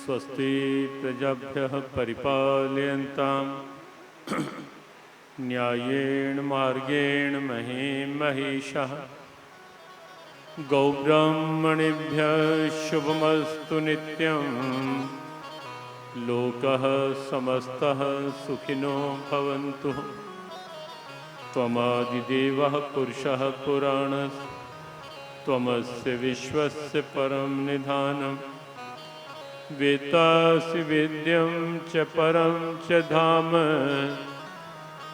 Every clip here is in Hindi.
स्वस्ति प्रजाभ्यः परिपालयन्ताम् न्यायेन मार्गेण महीं महिषः। गौब्राह्मणेभ्यः शुभमस्तु नित्यं। लोकः समस्तः सुखिनो भवन्तु। त्वमादिदेवः पुरुषः पुराणः। त्वमस्य विश्वस्य परं निधानम्। वेत्तासि वेद्यं च परं च धाम।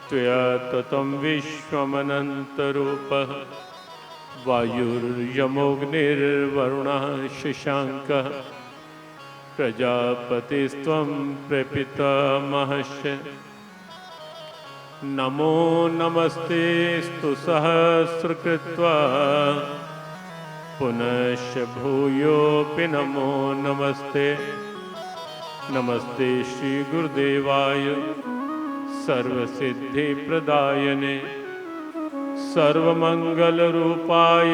त्वया ततं विश्वमनन्तरूपः। वायुर्यमोऽग्निर्वरुणः शशाङ्कः। प्रजापतिस्त्वं प्रपितामहश्च। नमो नमस्तेऽस्तु सहस्रकृत्वा। पुनश्च भूयोऽपि नमो नमस्ते। नमस्ते श्रीगुरुदेवाय सर्वसिद्धिप्रदायने सर्वमङ्गलरूपाय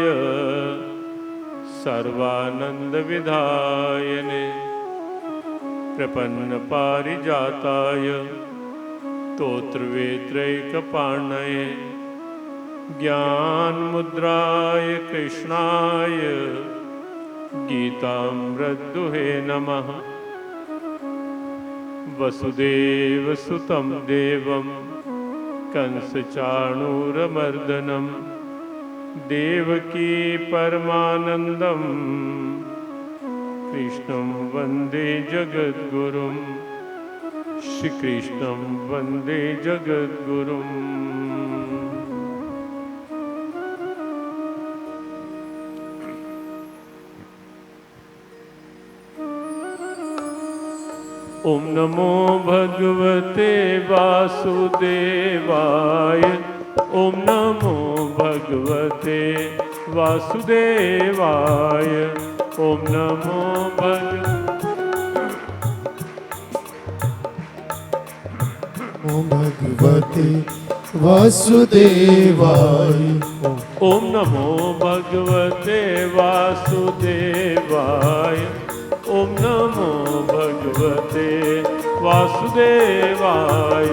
सर्वानन्दविधायने प्रपन्नपारिजाताय स्तोत्रवेत्रैकपाणये ज्ञानमुद्राय कृष्णाय गीतामृतदुहे नमः। वसुदेवसुतं देवं कंसचाणूरमर्दनं देवकी परमानन्दं कृष्णं वन्दे जगद्गुरुं। श्रीकृष्णं वन्दे जगद्गुरुम्। ओम नमो भगवते वासुदेवाय। ओम नमो भगवते वासुदेवाय। ओम नमो भगवते वासुदेवाय। ओम नमो भगवते वासुदेवाय। ओम नमो भगवते वासुदेवाय।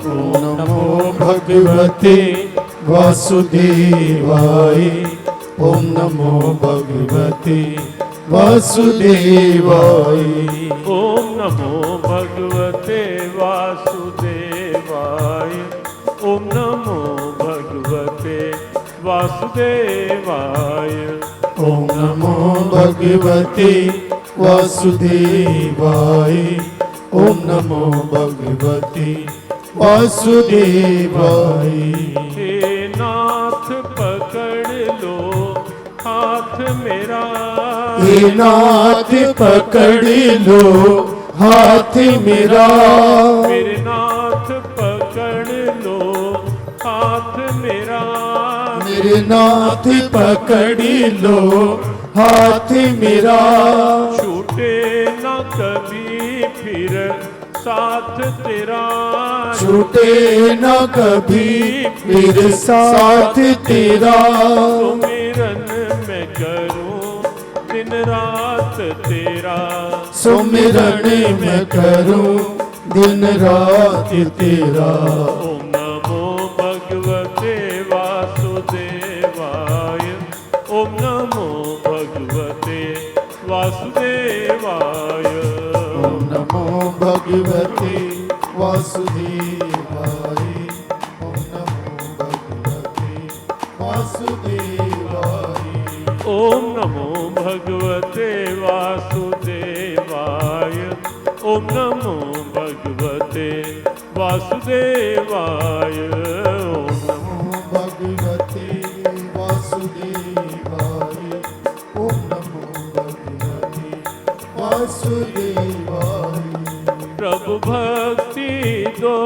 ओम नमो भगवते वासुदेवाय। ओम नमो भगवते वासुदेवाय। ओम नमो भगवते वासुदेवाय। ओम नमो भगवते वासुदेवाय। ओम नमो भगवते वासुदेवाय। ओम नमो भगवते वासुदेवाय। हे नाथ पकड़ लो हाथ मेरा। हे नाथ पकड़ लो हाथ मेरा। मेरे नाथ पकड़ लो हाथ मेरा। मेरे नाथ पकड़ लो हाथ मेरा। छूटे न कभी फिर साथ तेरा। छूटे न कभी फिर साथ तेरा। सुमिरन मैं करूं दिन रात तेरा। सुमिरन मैं करूं दिन रात तेरा। ओम नमो भगवते वासुदेवाय। ओम नमो भगवते वासुदेवाय। ओम नमो भगवते वासुदेवाय। ओम नमो भगवते वासुदेवाय। ओम नमो भगवते वासुदेवाय। ओम नमो भगवते वासुदेवाय। ओम नमो भगवते वासुदेवाय। ओम नमो भगवते वासुदेवाय। प्रभु भक्ति दो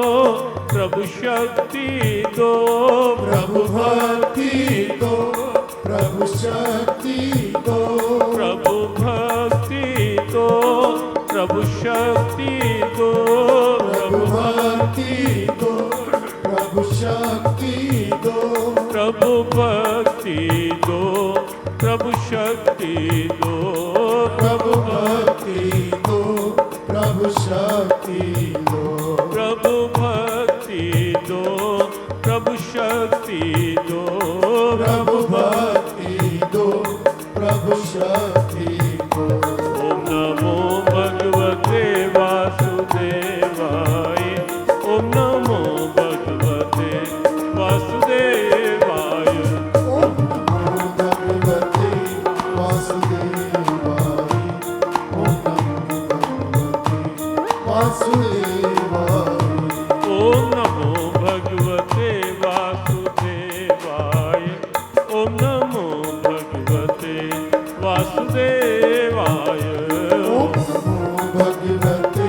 प्रभु शक्ति दो। प्रभु भक्ति दो प्रभु शक्ति दो। प्रभु भक्ति दो प्रभु शक्ति दो। प्रभु भक्ति दो प्रभु शक्ति दो। प्रभु भक्ति दो प्रभु शक्ति दो। प्रभु भक्ति दो वासुदेवाय ओम नमो भगवते वासुदेवाय। ओम नमो भगवते वासुदेवाय। ओम नमो भगवते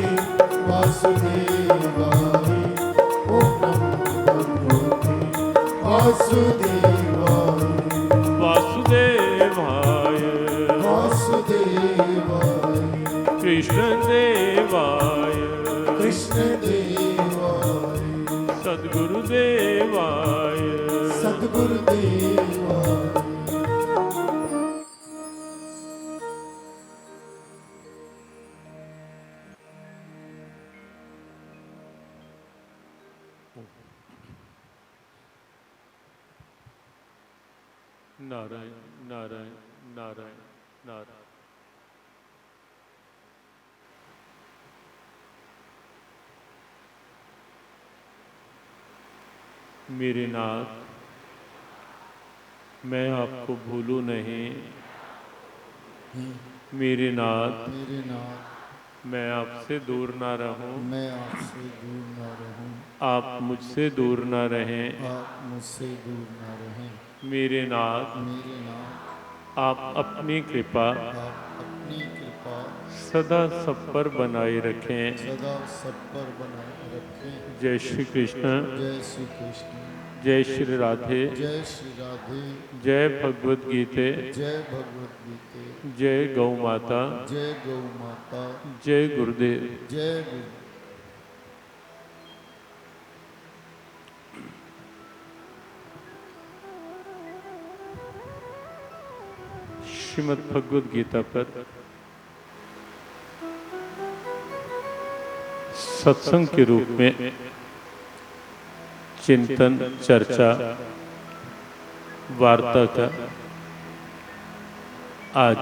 वासुदेवाय। ओम नमो भगवते वासुदेवाय। वासुदेवाय वासुदेवाय कृष्ण देवाय कृष्ण देवाय सद्गुरुदेवाय सद्गुरुदेवाय। नारायण नारायण नारायण नारायण। मेरे नाथ, मैं आपको भूलूं नहीं। मेरे नाथ, मेरे नाथ, मैं आपसे दूर ना रहूं। मैं आपसे दूर न रहूं। आप मुझसे दूर ना रहें। आप मुझसे दूर न रहें। मेरे नाथ, मेरे नाथ, आप अपनी कृपा आप अपनी कृपा सदा सब पर बनाए रखें। सदा सब पर बनाए रखें। जय श्री कृष्ण, जय श्री कृष्ण, जय श्री राधे, जय श्री राधे, जय भगवद गीते, जय भगवद गीते, जय गौ माता, जय गौ माता, जय गुरुदेव। जय गुरु। श्रीमद् भगवद गीता पर सत्संग के रूप में चिंतन, चर्चा, वार्ता का आज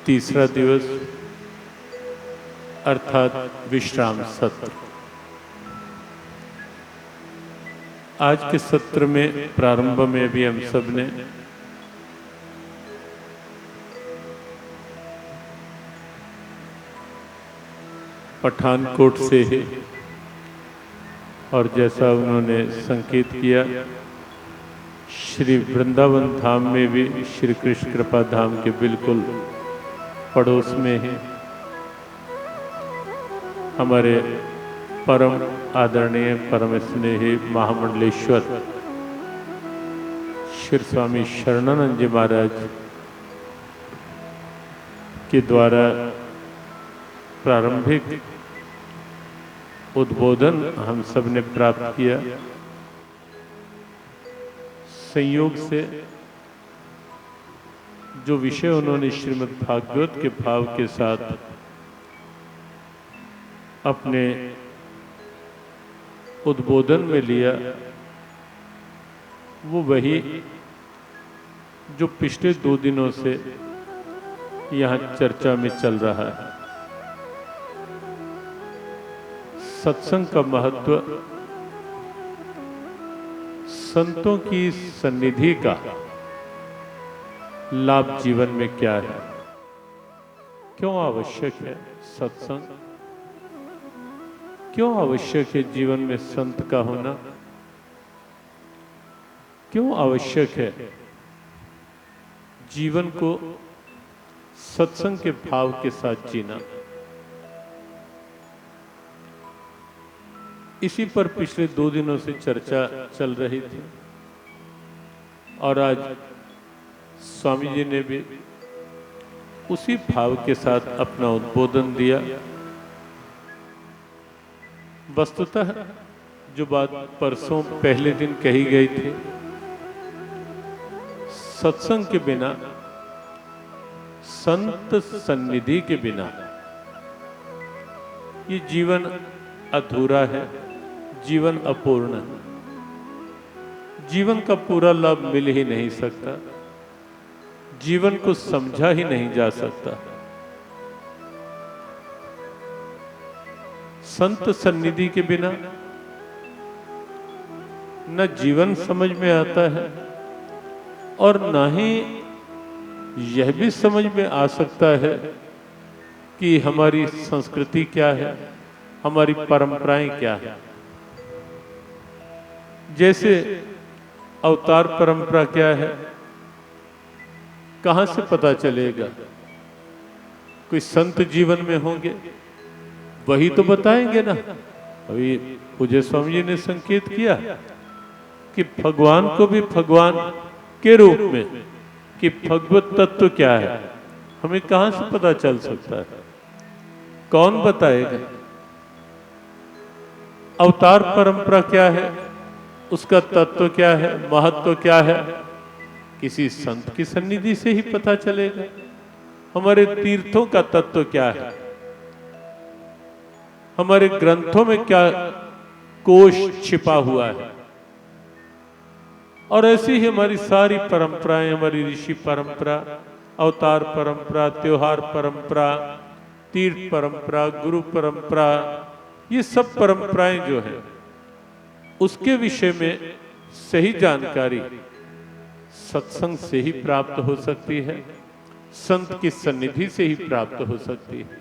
तीसरा दिवस अर्थात विश्राम सत्र। आज के सत्र में प्रारंभ में भी हम सब ने पठानकोट से ही और जैसा उन्होंने संकेत किया श्री वृंदावन धाम में भी श्री कृष्ण कृपा धाम के बिल्कुल पड़ोस में ही हमारे परम आदरणीय परम स्नेही महामंडलेश्वर श्री स्वामी शरणानंद जी महाराज के द्वारा प्रारंभिक उद्बोधन हम सब ने प्राप्त किया। संयोग से जो विषय उन्होंने श्रीमद् भागवत के भाव के साथ अपने उद्बोधन में लिया, वो वही जो पिछले 2 दिनों से यहाँ चर्चा में चल रहा है। सत्संग का महत्व, संतों की सन्निधि का लाभ जीवन में क्या है, क्यों आवश्यक है सत्संग, क्यों आवश्यक है जीवन में संत का होना, क्यों आवश्यक है जीवन को सत्संग के भाव के साथ जीना। इसी पर पिछले 2 दिनों से चर्चा चल रही थी और आज स्वामी जी ने भी उसी भाव के साथ अपना उद्बोधन दिया। वस्तुतः जो बात परसों पहले दिन कही गई थी, सत्संग के बिना, संत सन्निधि के बिना ये जीवन अधूरा है, जीवन अपूर्ण है। जीवन का पूरा लाभ मिल ही नहीं सकता, जीवन को समझा ही नहीं जा सकता। संत सन्निधि के बिना न जीवन समझ में आता है और न ही यह भी समझ में आ सकता है कि हमारी संस्कृति क्या है, हमारी परंपराएं क्या है। जैसे अवतार परंपरा क्या है, कहां से पता चलेगा? कोई संत जीवन में होंगे वही तो बताएंगे ना। अभी पूज्य स्वामी जी ने संकेत किया कि भगवान को भी भगवान के रूप में कि भगवत तत्व क्या है हमें कहां से पता चल सकता है? कौन बताएगा? अवतार परंपरा क्या है, उसका तत्व क्या है, महत्व क्या है, किसी संत की सन्निधि से ही पता चलेगा। हमारे तीर्थों का तत्व क्या है, हमारे ग्रंथों में क्या कोश छिपा हुआ है। और ऐसी ही हमारी सारी परंपराएं, हमारी ऋषि परंपरा, अवतार परंपरा, त्योहार परंपरा, तीर्थ परंपरा, गुरु परंपरा, ये सब परंपराएं जो है उसके विषय में सही जानकारी सत्संग से ही प्राप्त हो सकती है, संत की सन्निधि से ही प्राप्त हो सकती है।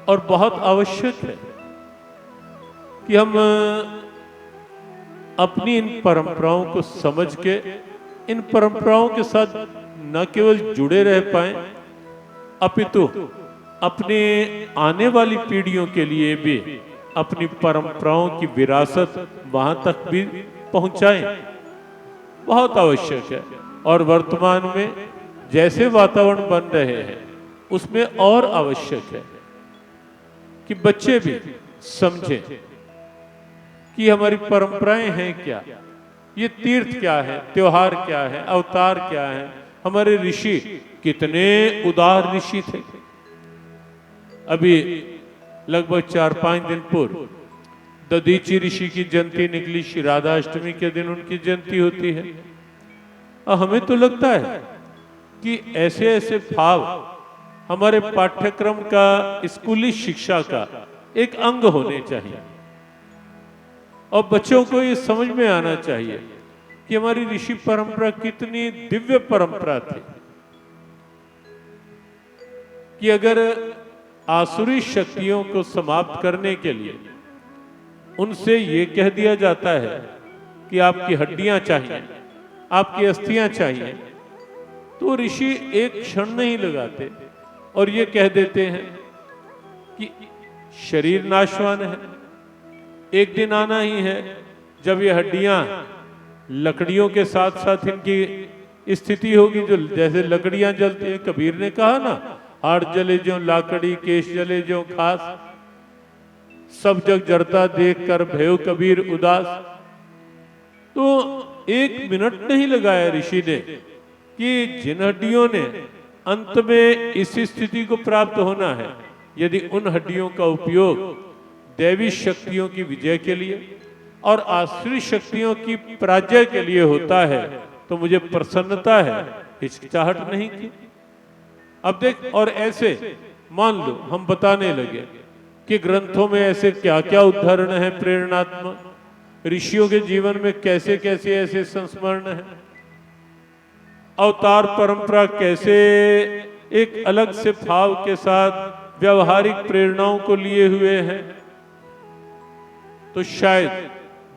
और बहुत आवश्यक है कि हम अपनी इन परंपराओं को समझ के इन परंपराओं के साथ न केवल जुड़े रह पाएं, अपितु अपने आने वाली पीढ़ियों के लिए भी अपनी परंपराओं की विरासत वहां तक भी पहुंचाएं, बहुत आवश्यक है। और वर्तमान में जैसे वातावरण बन रहे हैं उसमें और आवश्यक है कि बच्चे भी समझें कि हमारी परंपराएं हैं क्या, ये तीर्थ क्या है, त्योहार क्या है, अवतार क्या है। हमारे ऋषि कितने उदार ऋषि थे। अभी लगभग 4-5 दिन पूर्व दधीची ऋषि की जयंती निकली, श्री राधाष्टमी के दिन उनकी जयंती होती है। हमें तो लगता है कि ऐसे ऐसे भाव हमारे पाठ्यक्रम का, स्कूली शिक्षा का एक अंग होने चाहिए और बच्चों को ये समझ में आना चाहिए कि हमारी ऋषि परंपरा कितनी दिव्य परंपरा थी कि अगर आसुरी शक्तियों को समाप्त करने के लिए उनसे ये कह दिया जाता है कि आपकी हड्डियां चाहिए, आपकी अस्थियां चाहिए, तो ऋषि एक क्षण नहीं लगाते और ये कह देते हैं कि शरीर नाशवान है, एक दिन आना ही है जब ये हड्डियां लकड़ियों के साथ साथ इनकी स्थिति होगी जो जैसे लकड़ियां जलती है। कबीर ने कहा ना, हाड़ जले ज्यों लाकड़ी, केश जले ज्यों खास, सब जग जरता देख कर भयो कबीर उदास। तो 1 मिनट नहीं लगाया ऋषि ने कि जिन हड्डियों ने अंत में इस स्थिति को प्राप्त होना है, यदि उन हड्डियों का उपयोग दैवी शक्तियों की विजय के लिए और आश्रित शक्तियों की पराजय के लिए होता है तो मुझे प्रसन्नता है, हिचकिचाहट नहीं की। अब देख, और ऐसे मान लो हम बताने लगे कि ग्रंथों में ऐसे क्या क्या उदाहरण है प्रेरणात्मक, ऋषियों के जीवन में कैसे कैसे ऐसे संस्मरण है, अवतार परंपरा कैसे एक अलग से भाव के साथ व्यवहारिक प्रेरणाओं को लिए हुए हैं, तो शायद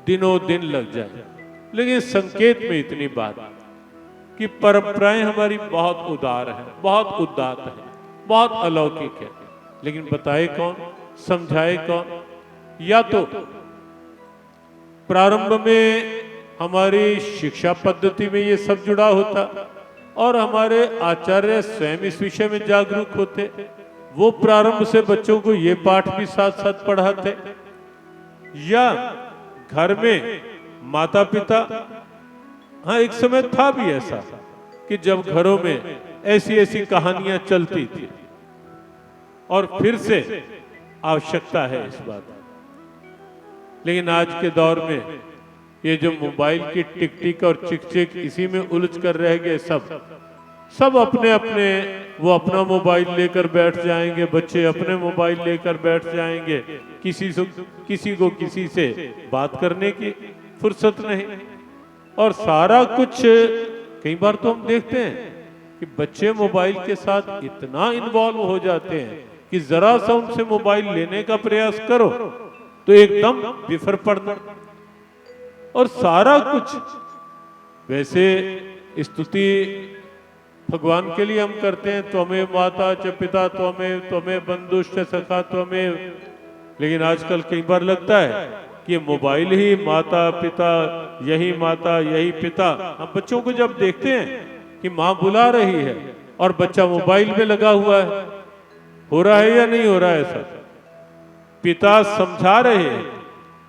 दिनों दिन लग जाए। लेकिन संकेत में इतनी बात कि परंपराएं हमारी बहुत उदार है, बहुत उदात्त है, बहुत अलौकिक है, लेकिन बताए कौन, समझाए कौन? या तो प्रारंभ में हमारी शिक्षा पद्धति में ये सब जुड़ा होता और हमारे आचार्य स्वयं इस विषय में जागरूक होते, वो प्रारंभ से बच्चों को ये पाठ भी साथ साथ पढ़ाते, या घर में माता पिता, हाँ एक समय था भी ऐसा कि जब घरों में ऐसी ऐसी कहानियां चलती थी और फिर से आवश्यकता है इस बात। लेकिन आज के दौर में ये जो मोबाइल की टिक टिक और चिक चिक, इसी में उलझ कर रह गए सब अपने अपने, वो अपना मोबाइल लेकर बैठ जाएंगे, बच्चे अपने मोबाइल लेकर बैठ जाएंगे, किसी को किसी से बात करने की फुर्सत नहीं। और सारा कुछ, कई बार तो हम देखते हैं कि बच्चे मोबाइल के साथ इतना इन्वॉल्व हो जाते हैं कि जरा सा उनसे मोबाइल लेने का प्रयास करो तो एकदम बिफर पड़ना। और सारा कुछ वैसे स्तुति भगवान के लिए हम करते हैं, त्वमेव माता च पिता त्वमेव बंधुश्च सखा त्वमेव। लेकिन आजकल कई बार लगता है कि मोबाइल ही माता पिता, यही माता यही पिता। हम बच्चों को जब देखते हैं कि माँ बुला रही है और बच्चा मोबाइल में लगा हुआ है, हो रहा है या नहीं हो रहा है ऐसा? पिता समझा रहे हैं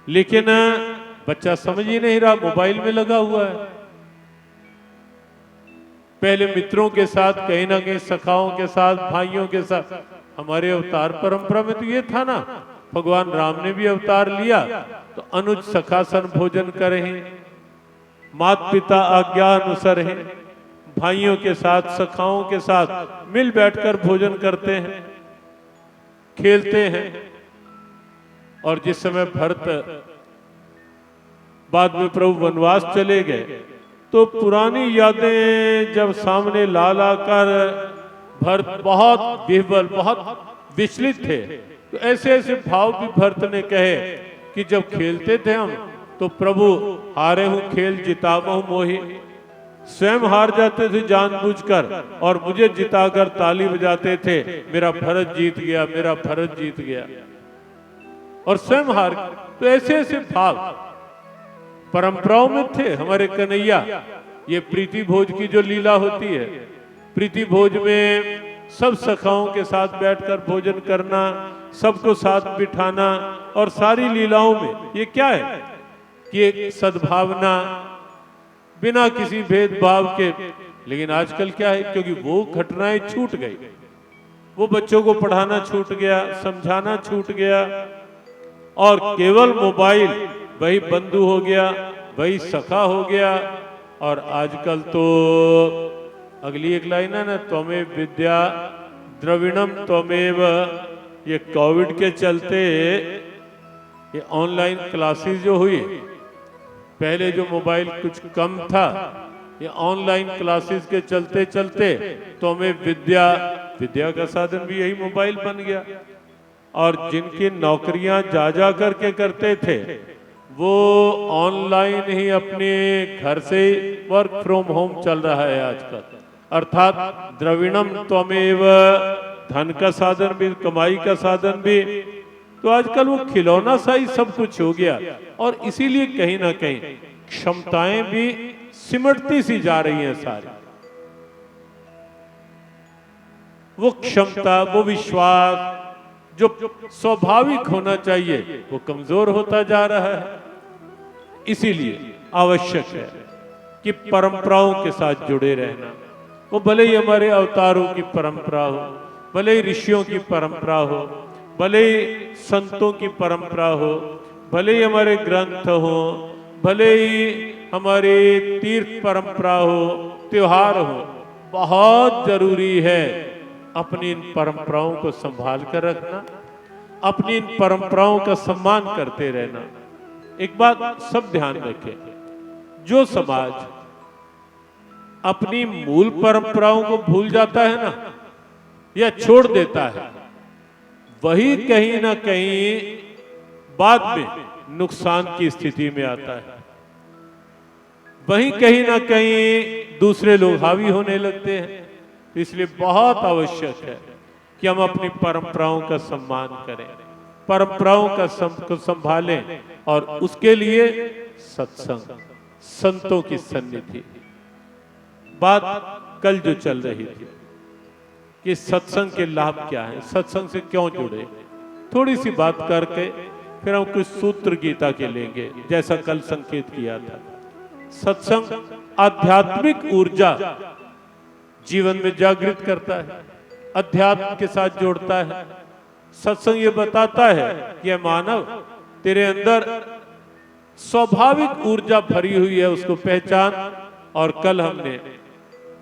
लेकिन बच्चा समझ ही नहीं रहा, मोबाइल में लगा हुआ है। पहले मित्रों के साथ, कहीं ना कहीं सखाओं के साथ, भाइयों के साथ, हमारे अवतार परंपरा में तो ये था ना, भगवान राम ने भी अवतार लिया तो अनुज सखा सन भोजन करें, मात पिता आज्ञा अनुसार है, भाइयों के साथ सखाओं के साथ मिल बैठकर भोजन करते हैं, खेलते हैं। और जिस समय भरत बाद में प्रभु वनवास चले गए तो पुरानी यादें जब सामने ला ला कर भरत बहुत विह्वल, बहुत विचलित थे। तो ऐसे ऐसे भाव भी भरत ने कहे कि जब खेलते थे हम तो प्रभु हारे हूं खेल जितावहु मोहि, स्वयं हार जाते थे जानबूझकर और मुझे जिताकर ताली बजाते थे, मेरा भरत जीत गया, मेरा भरत जीत गया, और स्वयं हार। तो ऐसे ऐसे भाव परंपराओं में थे हमारे कन्हैया। ये प्रीति भोज की जो लीला होती है, प्रीति भोज में सब सखाओं के साथ बैठकर भोजन करना, सबको साथ बिठाना, और सारी लीलाओं में ये क्या है कि एक सद्भावना बिना किसी भेदभाव के। लेकिन आजकल क्या है, क्योंकि वो घटनाएं छूट गई, वो बच्चों को पढ़ाना छूट गया, समझाना छूट गया, और केवल मोबाइल वही बंधु हो गया, वही सखा हो गया। और आजकल तो अगली एक लाइन है ना, त्वमेव विद्या द्रविणम त्वमेव। ये कोविड के चलते ये ऑनलाइन क्लासेस जो हुई, पहले जो मोबाइल कुछ कम था, ये ऑनलाइन क्लासेस के चलते चलते त्वमेव विद्या, विद्या का साधन भी यही मोबाइल बन गया। और जिनकी नौकरियां जा जा करके करते थे वो ऑनलाइन ही अपने घर से वर्क फ्रॉम होम चल रहा है आजकल। अर्थात द्रविणम त्वमेव, धन का साधन भी, कमाई का साधन भी। तो आजकल वो खिलौना सा ही सब कुछ हो गया, और इसीलिए कहीं ना कहीं क्षमताएं भी सिमटती सी जा रही हैं सारी। वो क्षमता, वो विश्वास जो स्वाभाविक होना चाहिए वो कमजोर होता जा रहा है। इसीलिए आवश्यक है कि परंपराओं के साथ जुड़े रहना। वो भले ही हमारे अवतारों की परंपरा हो, भले ही ऋषियों की परंपरा हो, भले ही संतों की परंपरा हो, भले ही हमारे ग्रंथ हो, भले ही हमारी तीर्थ परंपरा हो, त्योहार हो, बहुत जरूरी है अपनी इन परंपराओं को संभाल कर रखना, अपनी इन परंपराओं का सम्मान करते रहना। एक बात सब ध्यान रखें, जो समाज अपनी मूल परंपराओं को भूल जाता है ना, या छोड़ देता है, वही कहीं ना कहीं बाद में नुकसान की स्थिति में आता है। वही कहीं ना कहीं दूसरे लोग हावी होने लगते हैं। तो इसलिए बहुत आवश्यक है कि हम अपनी परंपराओं का सम्मान करें, परंपराओं का संभालें, और उसके लिए सत्संग, संतों की सन्निधि। बात कल जो चल रही थी कि सत्संग के लाभ क्या है, सत्संग से क्यों जुड़े, थोड़ी सी बात करके फिर हम कुछ सूत्र गीता के लेंगे, जैसा कल संकेत किया था। सत्संग आध्यात्मिक ऊर्जा जीवन में जागृत करता है, अध्यात्म के साथ जोड़ता है। सत्संग ये बताता है कि मानव, तेरे अंदर स्वाभाविक ऊर्जा भरी हुई है, उसको पहचान। और कल हमने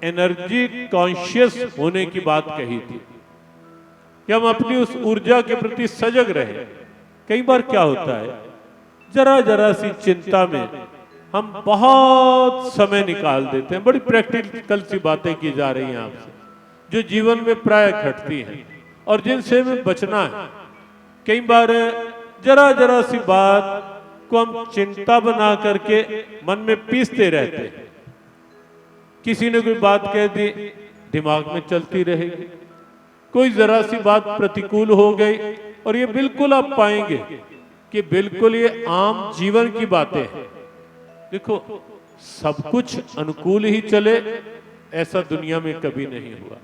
एनर्जी कॉन्शियस होने की बात कही थी कि हम अपनी उस ऊर्जा के प्रति सजग रहे। कई बार क्या होता है, जरा जरा सी चिंता में हम बहुत समय निकाल देते हैं। बड़ी प्रैक्टिकल सी बातें की जा रही हैं आपसे, जो जीवन में प्राय घटती हैं। और जिनसे हमें बचना है। कई बार जरा जरा सी बात को हम चिंता बना करके मन में पीसते रहते हैं। किसी ने कोई बात कह दी, दिमाग में चलती रहेगी। कोई जरा सी बात प्रतिकूल हो गई, और ये बिल्कुल आप पाएंगे कि बिल्कुल ये आम जीवन की बातें हैं। देखो, सब कुछ अनुकूल ही चले ऐसा दुनिया में कभी नहीं हुआ,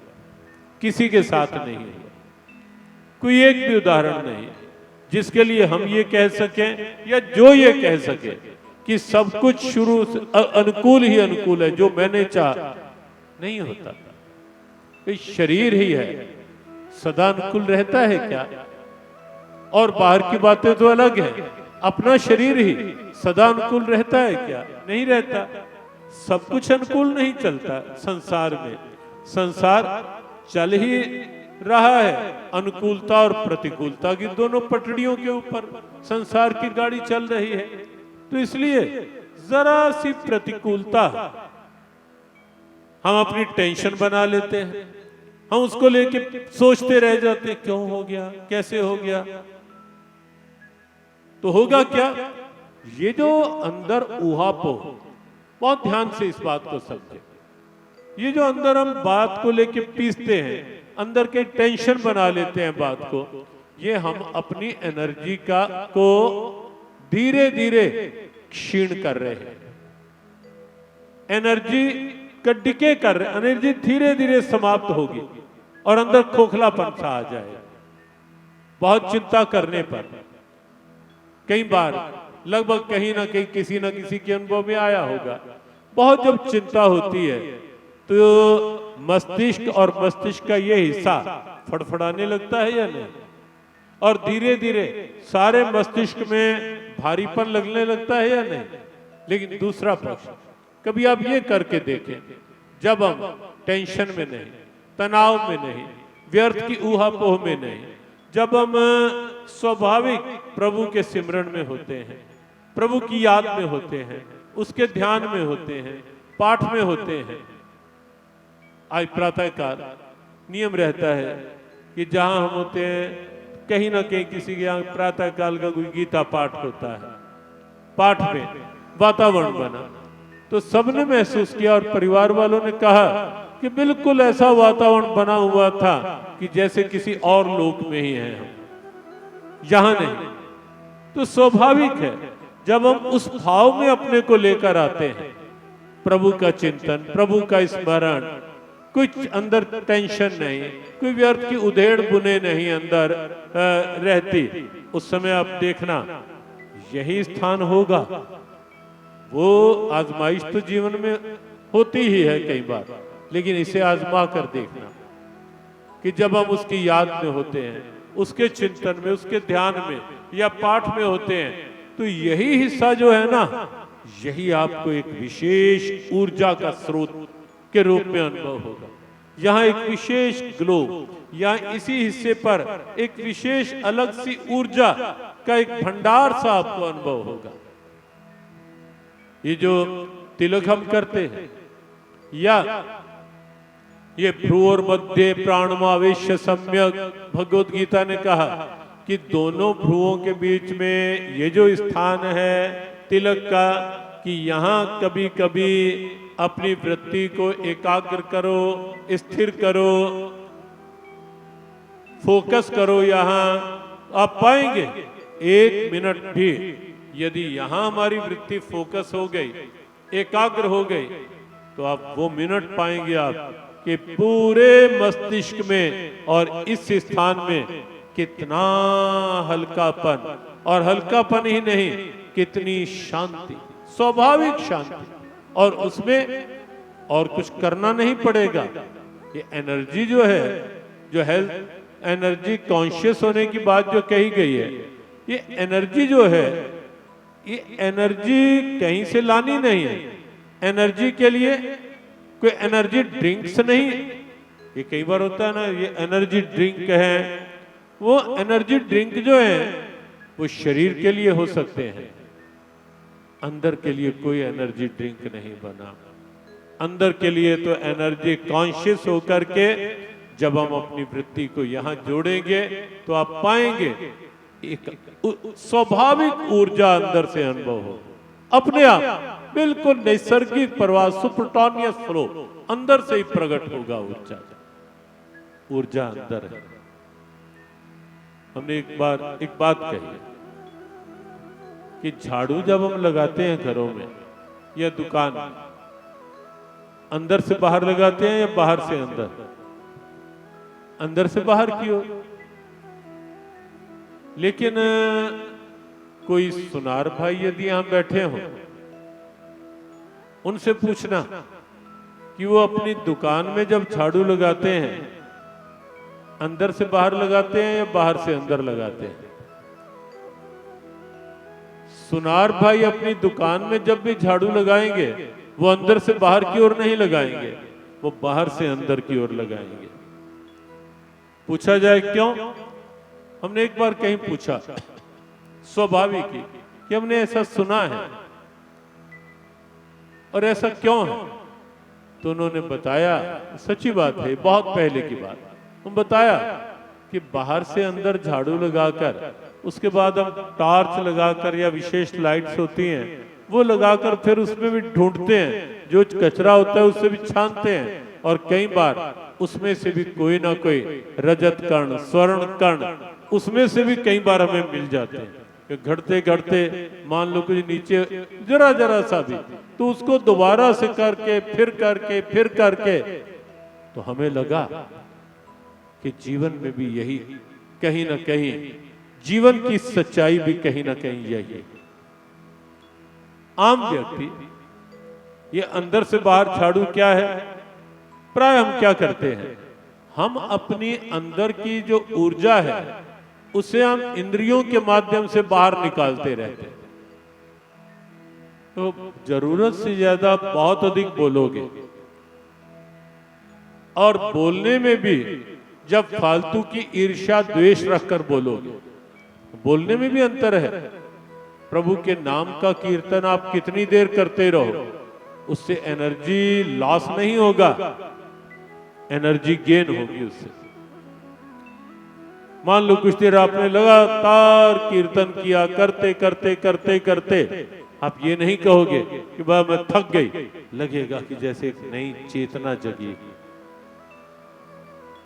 किसी के साथ नहीं हुआ। कोई एक भी उदाहरण नहीं जिसके लिए हम ये कह सकें या जो ये कह सके कि सब कुछ शुरू से अनुकूल ही अनुकूल है, जो मैंने चाहा। नहीं होता। ये शरीर ही है, सदा अनुकूल रहता है क्या? और बाहर की बातें तो अलग है। अपना शरीर ही सदा अनुकूल रहता है क्या? नहीं रहता। सब कुछ अनुकूल नहीं चलता संसार में। संसार चल ही रहा है अनुकूलता और प्रतिकूलता की दोनों पटड़ियों के ऊपर संसार की गाड़ी चल रही है। तो इसलिए जरा सी प्रतिकूलता हम अपनी टेंशन बना लेते हैं। हम उसको लेके सोचते रह जाते हैं, क्यों हो गया, कैसे हो गया। तो होगा क्या? ये जो अंदर ऊहापोह, बहुत ध्यान से इस बात को समझे। ये जो अंदर हम बात को लेके पीसते हैं, अंदर के टेंशन बना लेते हैं बात को, ये हम अपनी एनर्जी को धीरे धीरे क्षीण कर रहे हैं। एनर्जी का डिके कर रहे, एनर्जी धीरे धीरे समाप्त होगी और अंदर खोखलापन सा आ जाए। बहुत चिंता करने पर, कई बार लगभग कहीं ना कहीं किसी ना किसी के अनुभव में आया होगा, बहुत जब चिंता होती है तो मस्तिष्क और मस्तिष्क का ये हिस्सा फड़फड़ाने लगता है या नहीं? और धीरे धीरे सारे मस्तिष्क में भारीपन लगने लगता है या नहीं? लेकिन दूसरा पक्ष, कभी आप ये करके देखें, जब हम टेंशन में नहीं, तनाव में नहीं, व्यर्थ की ऊहापोह में नहीं, जब हम स्वाभाविक प्रभु के सिमरन में होते हैं, प्रभु की याद में होते हैं, उसके ध्यान में होते हैं, पाठ में होते हैं। आज प्रातः काल नियम रहता है कि जहां हम होते हैं, कहीं ना कहीं किसी के यहाँ प्रातः काल का कोई गीता पाठ होता है। पाठ में वातावरण बना तो सबने महसूस किया और परिवार वालों ने कहा कि बिल्कुल ऐसा वातावरण बना हुआ था कि जैसे किसी और लोक में ही हैं हम, यहां नहीं। तो स्वाभाविक है जब हम उस भाव में अपने को लेकर आते हैं, प्रभु का चिंतन, प्रभु का स्मरण, कुछ अंदर टेंशन नहीं, कोई व्यर्थ की उधेड़ बुने नहीं अंदर रहती, उस समय आप देखना यही स्थान होगा। वो आजमाइश तो जीवन में होती ही है कई बार, लेकिन इसे आजमा कर देखना कि जब हम उसकी याद में होते हैं, उसके चिंतन में, उसके ध्यान में या पाठ में होते हैं, तो यही हिस्सा जो है ना, यही आपको एक विशेष ऊर्जा का स्रोत के रूप में अनुभव होगा। यहाँ एक विशेष ग्लो, यहाँ इसी हिस्से पर एक विशेष अलग सी ऊर्जा का एक भंडार सा आपको अनुभव होगा। ये जो तिलक हम करते हैं, या ये भ्रूर मध्य प्राणमावेश्य सम्यक, भगवत गीता ने कहा कि दोनों भ्रुवों के बीच में ये जो स्थान है तिलक का, कि यहाँ कभी कभी अपनी वृत्ति को एकाग्र करो, स्थिर करो, फोकस करो। यहाँ आप पाएंगे 1 मिनट भी यदि यहाँ हमारी वृत्ति फोकस हो गई, एकाग्र हो गई, तो आप वो मिनट पाएंगे आप कि पूरे मस्तिष्क में और इस स्थान में कितना हल्कापन, और हल्कापन ही नहीं, कितनी शांति, स्वाभाविक शांति, और उसमें और कुछ करना नहीं पड़ेगा। ये एनर्जी जो है, जो हेल्थ एनर्जी, कॉन्शियस होने की बात जो कही गई है, ये एनर्जी जो है, ये एनर्जी कहीं से लानी नहीं है। एनर्जी के लिए कोई एनर्जी ड्रिंक्स नहीं, ये कई बार होता है ना, ये एनर्जी ड्रिंक है, वो एनर्जी ड्रिंक जो है वो शरीर के लिए हो सकते हैं, अंदर के लिए कोई एनर्जी ड्रिंक नहीं बना। अंदर के लिए तो एनर्जी कॉन्शियस होकर के जब हम अपनी वृत्ति को यहां जोड़ेंगे तो आप पाएंगे एक स्वाभाविक ऊर्जा अंदर से अनुभव हो, अपने आप बिल्कुल नैसर्गिक प्रवाह, सुपरटोनियस फ्लो अंदर से ही प्रकट होगा। ऊर्जा अंदर है। हमने एक बात कही कि झाड़ू जब हम लगाते हैं घरों में या दुकान, अंदर से बाहर लगाते हैं या बाहर से अंदर? अंदर से बाहर की ओर। लेकिन कोई सुनार भाई यदि यहां बैठे हों, उनसे पूछना कि वो अपनी दुकान में जब झाड़ू लगाते हैं अंदर से बाहर लगाते हैं या बाहर से अंदर लगाते हैं? सुनार भाई अपनी दुकान में जब भी झाड़ू लगाएंगे वो अंदर से बाहर की ओर नहीं लगाएंगे, वो बाहर से अंदर की ओर लगाएंगे। पूछा जाए क्यों? हमने एक बार कहीं पूछा, स्वाभाविक ही कि हमने ऐसा सुना है और ऐसा क्यों है, तो उन्होंने बताया, सच्ची बात है, बहुत पहले की बात, हम बताया कि बाहर से अंदर झाड़ू लगाकर उसके बाद हम टॉर्च लगाकर या विशेष लाइट्स होती हैं वो लगाकर फिर उसमें भी ढूंढते हैं, जो कचरा होता है उससे भी छानते हैं और कई बार उसमें से भी कोई ना कोई रजत कण, स्वर्ण कण उसमें से भी कई बार हमें मिल जाते हैं। कि घटते घटते मान लो कुछ नीचे जरा जरा सा भी, तो उसको दोबारा से करके फिर करके तो हमें लगा कि जीवन में भी यही कहीं ना कहीं, जीवन की सच्चाई भी कहीं ना कहीं यही है। आम व्यक्ति ये अंदर से बाहर झाड़ू क्या है, प्राय हम क्या करते हैं, हम अपनी अंदर की जो ऊर्जा है उसे हम इंद्रियों के माध्यम से बाहर निकालते रहते हैं। तो जरूरत से ज्यादा बहुत अधिक बोलोगे और बोलने में भी जब फालतू की ईर्ष्या द्वेष रखकर बोलोगे, बोलने में भी अंतर है। प्रभु के नाम का कीर्तन आप कितनी देर करते रहो, उससे एनर्जी लॉस नहीं होगा, एनर्जी गेन होगी उससे। मान लो कुछ देर आपने लगातार कीर्तन किया, करते करते करते करते आप ये नहीं कहोगे कि बा मैं थक गई, लगेगा कि जैसे एक नई चेतना जगी।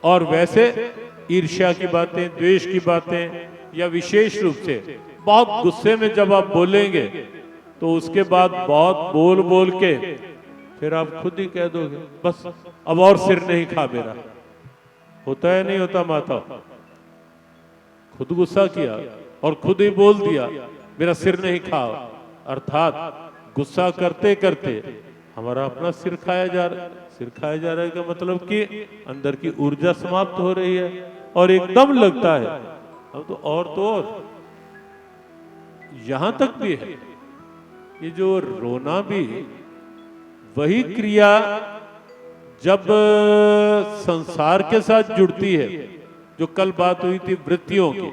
और वैसे ईर्ष्या की बातें, द्वेष की बातें या विशेष रूप से बहुत गुस्से में जब आप बोलेंगे तो उसके बाद बहुत बोल बोल के फिर आप खुद ही कह दोगे बस अब और सिर नहीं खा मेरा। होता है नहीं होता माता? खुद गुस्सा किया और खुद ही बोल दिया मेरा सिर नहीं खा, अर्थात गुस्सा करते करते हमारा अपना सिर खाया जा रहा है। सिर खाया जा रहा है का मतलब कि अंदर की ऊर्जा समाप्त हो रही है और एकदम लगता है अब तो और यहां तक भी है। ये जो रोना भी वही क्रिया जब संसार के साथ जुड़ती है, जो कल बात हुई थी वृत्तियों की,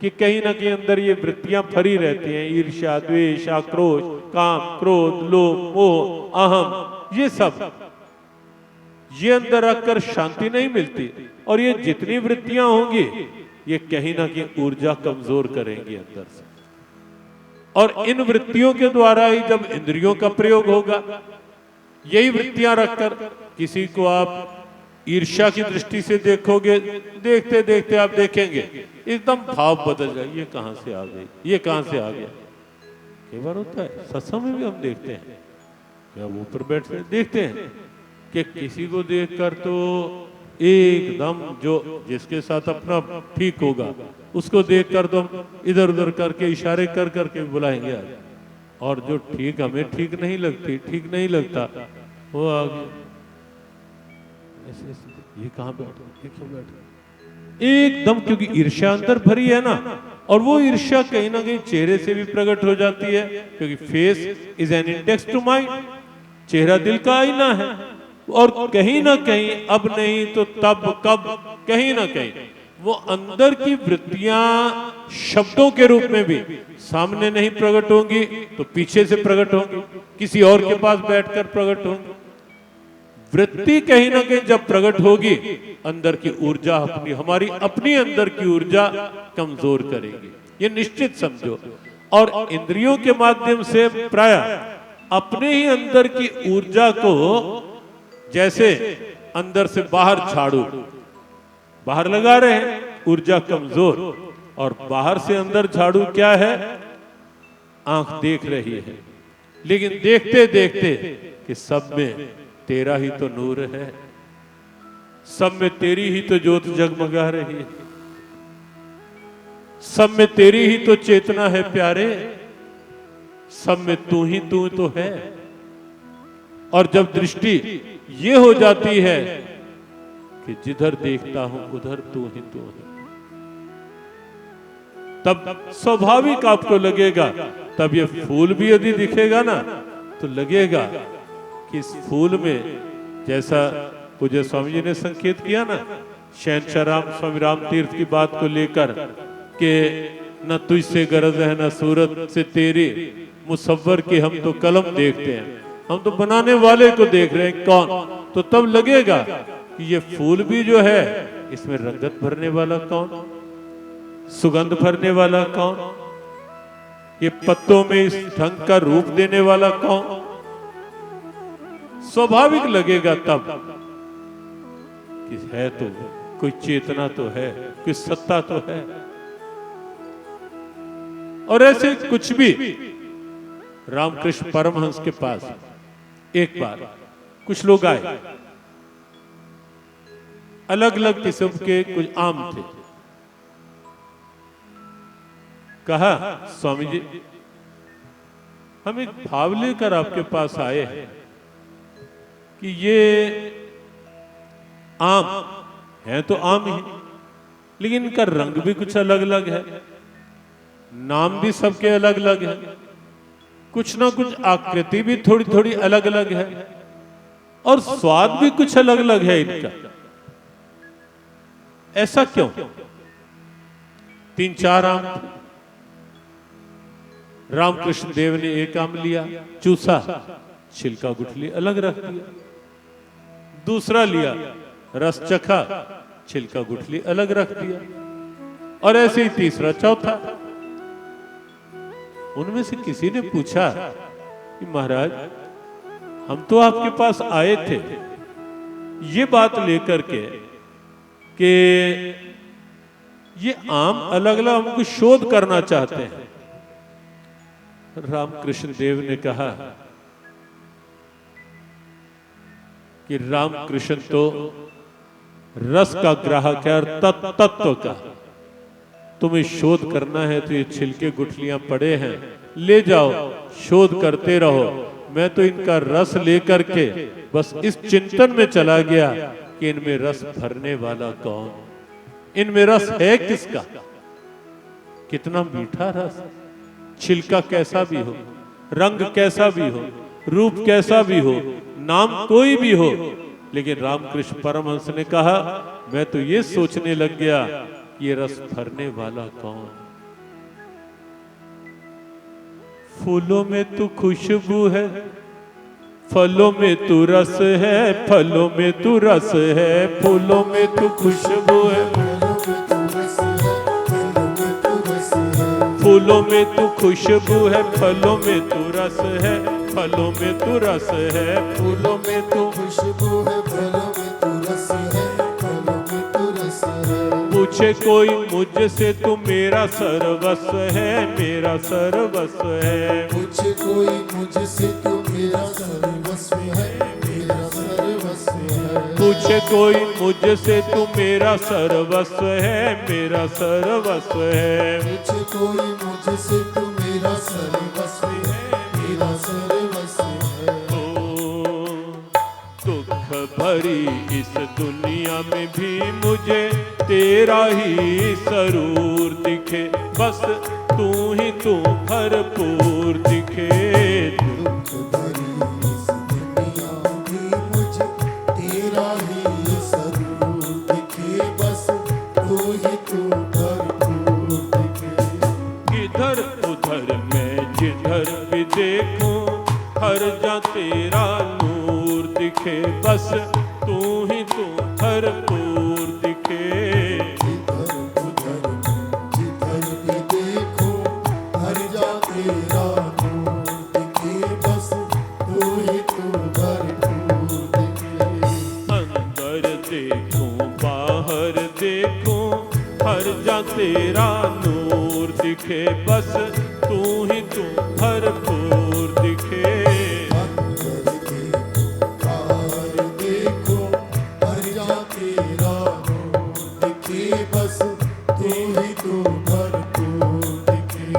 कि कहीं ना कहीं अंदर ये वृत्तियां फरी रहती हैं, ईर्ष्या, द्वेष, आक्रोश, काम, क्रोध, लोभ, मोह, अहम, ये सब ये अंदर रखकर शांति नहीं मिलती। और ये जितनी वृत्तियां होंगी ये कहीं ना कहीं ऊर्जा कमजोर करेंगी अंदर से। और इन वृत्तियों के द्वारा ही जब इंद्रियों का प्रयोग होगा, यही वृत्तियां रखकर किसी को आप ईर्ष्या की दृष्टि से देखोगे, देखते देखते आप देखेंगे एकदम भाव बदल जाए, ये कहां से आ गई, ये कहां से आ गया। कई बार होता है सत्संग में भी हम देखते हैं, क्या वो ऊपर बैठे देखते हैं कि किसी को देखकर तो एकदम जो जिसके साथ अपना ठीक होगा उसको देखकर तो हम इधर उधर करके इशारे कर करके बुलाएंगे आज, और जो ठीक हमें ठीक नहीं लगती, ठीक नहीं लगता, वो आगे ऐसे ये कहां बैठा, ये क्यों बैठा, एकदम, क्योंकि ईर्ष्या अंदर भरी है ना। और वो ईर्ष्या कहीं ना कहीं चेहरे से भी प्रकट हो जाती है, क्योंकि face is an index to mind, चेहरा दिल का आईना है। और कहीं ना कहीं अब नहीं तो तब कब कहीं ना कहीं वो अंदर की वृत्तियां शब्दों के रूप में भी सामने नहीं प्रकट होंगी तो पीछे से प्रकट होंगी, किसी और के पास बैठकर प्रकट होंगी। वृत्ति कहीं ना कहीं जब प्रकट होगी, अंदर की ऊर्जा हमारी अपनी अंदर की ऊर्जा कमजोर करेगी, ये निश्चित समझो। और इंद्रियों के माध्यम से प्राय अपने ही अंदर की ऊर्जा को, जैसे अंदर से बाहर झाड़ू बाहर लगा रहे हैं, ऊर्जा कमजोर, और बाहर से अंदर झाड़ू क्या है, आंख देख रही है, लेकिन देखते देखते कि सब में तेरा ही तो नूर है, सब में तेरी ही तो ज्योत जगमगा रही है, सब में तेरी ही तो चेतना है प्यारे, सब में तू ही तू तो है। और जब दृष्टि ये हो जाती है कि जिधर देखता हूं उधर तू ही तू है, तब स्वाभाविक आपको लगेगा, तब ये फूल भी यदि दिखेगा ना तो लगेगा कि इस फूल में, जैसा पूज्य स्वामी जी ने संकेत किया ना शहंशाह राम स्वामी राम तीर्थ की बात को लेकर कि न तुझसे गरज है न सूरत से तेरी, मुसव्वर की हम तो कलम देखते हैं, हम तो बनाने वाले को देख रहे हैं कौन। तो तब लगेगा कि ये फूल भी जो है इसमें रंगत भरने वाला कौन, सुगंध भरने वाला कौन, ये पत्तों में इस ढंग का रूप देने वाला कौन। स्वाभाविक लगेगा तब कि है तो कोई चेतना तो है, कोई सत्ता तो है। और ऐसे कुछ भी रामकृष्ण परमहंस के पास एक बार कुछ लोग आए, अलग अलग किस्म के कुछ आम थे। कहा स्वामी जी हम एक भाव लेकर आपके पास आए हैं कि ये आम है तो आम ही, लेकिन इनका रंग भी कुछ अलग अलग है, नाम भी सबके अलग अलग है, कुछ ना कुछ आकृति भी थोड़ी थोड़ी अलग अलग है, और स्वाद भी कुछ अलग अलग है इनका। ऐसा क्यों? 3-4 आम थे। रामकृष्ण देव ने एक आम लिया, चूसा, छिलका गुठली अलग रख दिया। दूसरा लिया, रस चखा, छिलका गुठली अलग रख दिया। और ऐसे ही तीसरा, चौथा। उनमें से किसी ने पूछा कि महाराज हम तो आपके पास आए थे ये बात लेकर के कि ये आम अलग अलग हमको शोध करना चाहते हैं। रामकृष्ण देव ने कहा कि रामकृष्ण तो रस का ग्राहक है और तत्व का। तुम्हें शोध करना है तो ये छिलके गुठलियां पड़े हैं, ले जाओ शोध करते रहो। मैं तो इनका रस लेकर के बस इस चिंतन में चला गया कि इनमें रस भरने वाला कौन, इनमें रस है किसका, कितना मीठा रस, छिलका कैसा भी हो, रंग कैसा भी हो, रूप कैसा भी हो, नाम कोई भी हो, लेकिन रामकृष्ण परमहंस ने कहा मैं तो ये सोचने लग गया ये रस भरने वाला कौन। फूलों में तू खुशबू है, फलों में तू रस है, फलों में तू रस है, फूलों में तू खुशबू है, फूलों में तू खुशबू है, फलों में तू रस है, फलों में तू रस है, फूलों में तू खुशबू है, फलों में तू रस है, फलों में तू रस है। पूछे कोई मुझसे तू मेरा सर्वस्व है, मेरा सर्वस्व है। पूछे कोई मुझसे तू मेरा सर्वस्व है, मेरा सर्वस्व है। पूछे कोई मुझसे तू मेरा सर्वस्व है, मेरा सर्वस्व है। पूछे कोई मुझसे तू मेरा सर्वस्व है, मेरा सर्वस्व है। दुख भरी इस दुनिया में भी मुझे तेरा ही सरूर दिखे, बस तू ही तू भरपूर दिखे। दुख भरी इस दुनिया में मुझे तेरा ही सरूर दिखे, बस तू ही तू भरपूर दिखे। इधर उधर मैं जिधर भी देखूं हर जा तेरा नूर दिखे। दिखे, बस तू ही तू भरपूर दिखे। इधर उधर जिधर भी देखो हर जा तेरा नूर दिखे, बस तू ही तू भरपूर दिखे। अंदर देखूं बाहर देखूं हर जा तेरा नूर दिखे, बस तू ही तू भरपूर दिखे। अंदर देखो बाहर देखो हर जा तेरा नूर दिखे, बस तू ही तू भरपूर दिखे।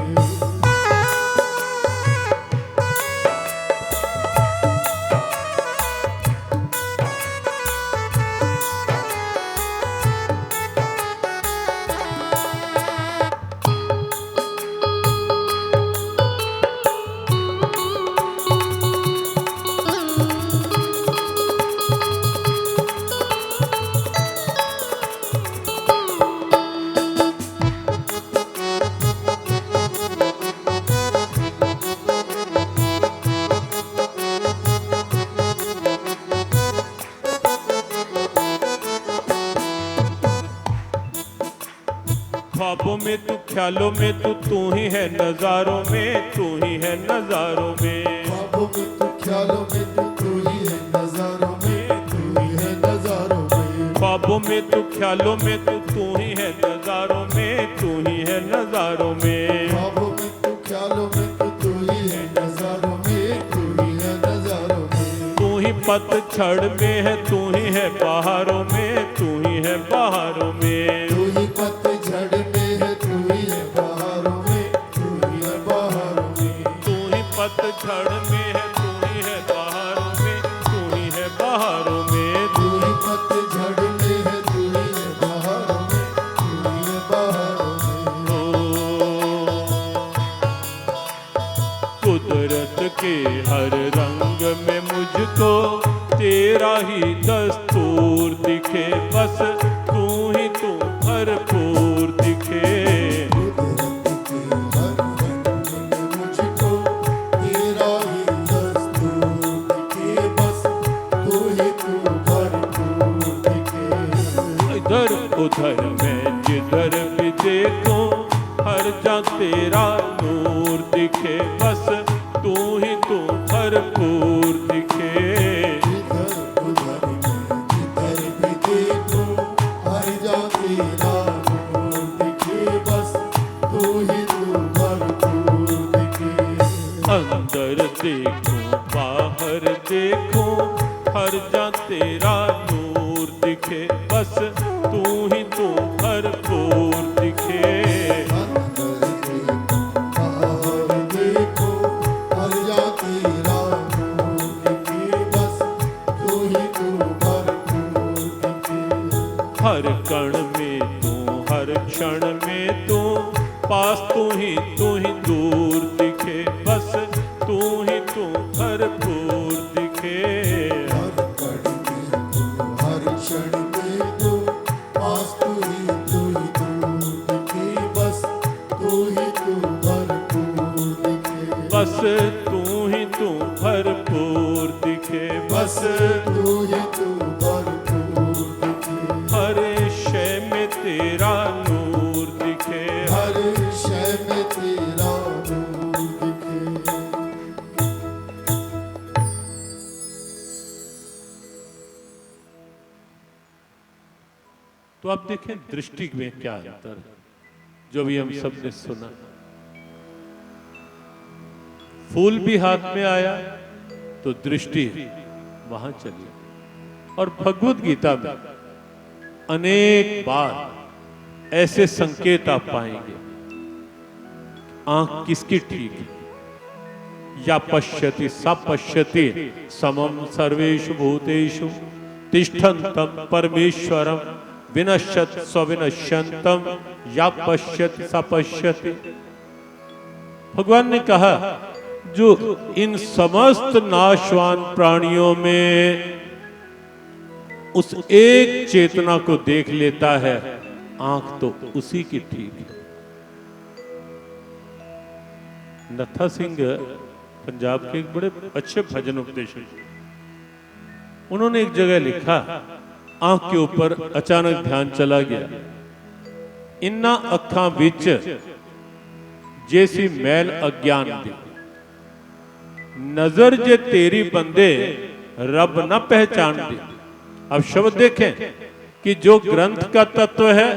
ख्वाबों में तू, ख्यालों में तू ही है नजारों में, तू ही है नजारों में। ख्वाबों में तू, ख्यालों में तू ही है नजारों में, तू ही है नजारों में। ख्वाबों में तू, ख्यालों में तू ही है नजारों में, तू ही है नजारों में। ख्वाबों में तू, ख्यालों में तू ही है नजारों में, तू ही है नजारों में। तू ही पतझड़ में है, तू ही है बहारों में, तू ही है बहारों में। तू ही पतझड़ में है, तू ही है बहारों में, तू ही है बहारों में। तू ही पतझड़ में है, तू ही है बहारों में, तू ही है बहारों में। तू ही पतझड़ में है, तू ही है बहारों में, तू ही है बहारों में। कुदरत के हर रंग में मुझको तेरा ही दस्तूर दिखे, बस तू ही तू भरपूर दिखे। कुदरत के हर रंग में मुझको तेरा ही दस्तूर दिखे, बस तू ही तू भरपूर दिखे। इधर उधर मैं जिधर भी देखूं हर जा तेरा नूर दिखे, बस तू ही तू भरपूर दिखे। इधर उधर मैं जिधर भी देखूं हर जा तेरा नूर दिखे, बस तू ही तू भरपूर दिखे। अंदर देखूं बाहर देखूं हर जा तेरा नूर दिखे, बस तू ही तू भरपूर दिखे। अंदर देखो बाहर देखो हर जा तेरा नूर दिखे, बस तू ही तू भरपूर दिखे। हर कण में तू, हर क्षण में तू, पास तू ही दूर दिखे, बस तू ही तू भरपूर दिखे। हर कण में तू, हर क्षण में तू, पास तू ही दूर दिखे, बस तू ही तू भरपूर दिखे। बस तू ही तू भरपूर दिखे, बस तू ही तू भरपूर दिखे। हर शय में तेरा नूर दिखे। हर शय में तेरा नूर दिखे। तो आप देखें दृष्टि में क्या अंतर है, जो भी हम सब ने सुना। फूल भी हाथ में आया तो दृष्टि वहां चली। और भगवत गीता में अनेक बार ऐसे संकेत आप पाएंगे। आंख किसकी ठीक है? या पश्यति सा पश्यति समम सर्वेषु भूतेषु तिष्ठन्तं परमेश्वरम विनश्यत स्वविनश्यंतम या पश्यति सा पश्यति। भगवान ने कहा जो इन समस्त नाशवान प्राणियों में उस एक चेतना को देख लेता है, आंख तो उसी की ठीक है। नत्था सिंह पंजाब के एक बड़े अच्छे भजन उपदेशक, उन्होंने एक जगह लिखा, आंख के ऊपर अचानक ध्यान चला गया, इन्ना अखां विच जैसी मैल अज्ञान दी, नजर जे तेरी बंदे रब न पहचान दी। अब शब्द देखें कि जो ग्रंथ का तत्व है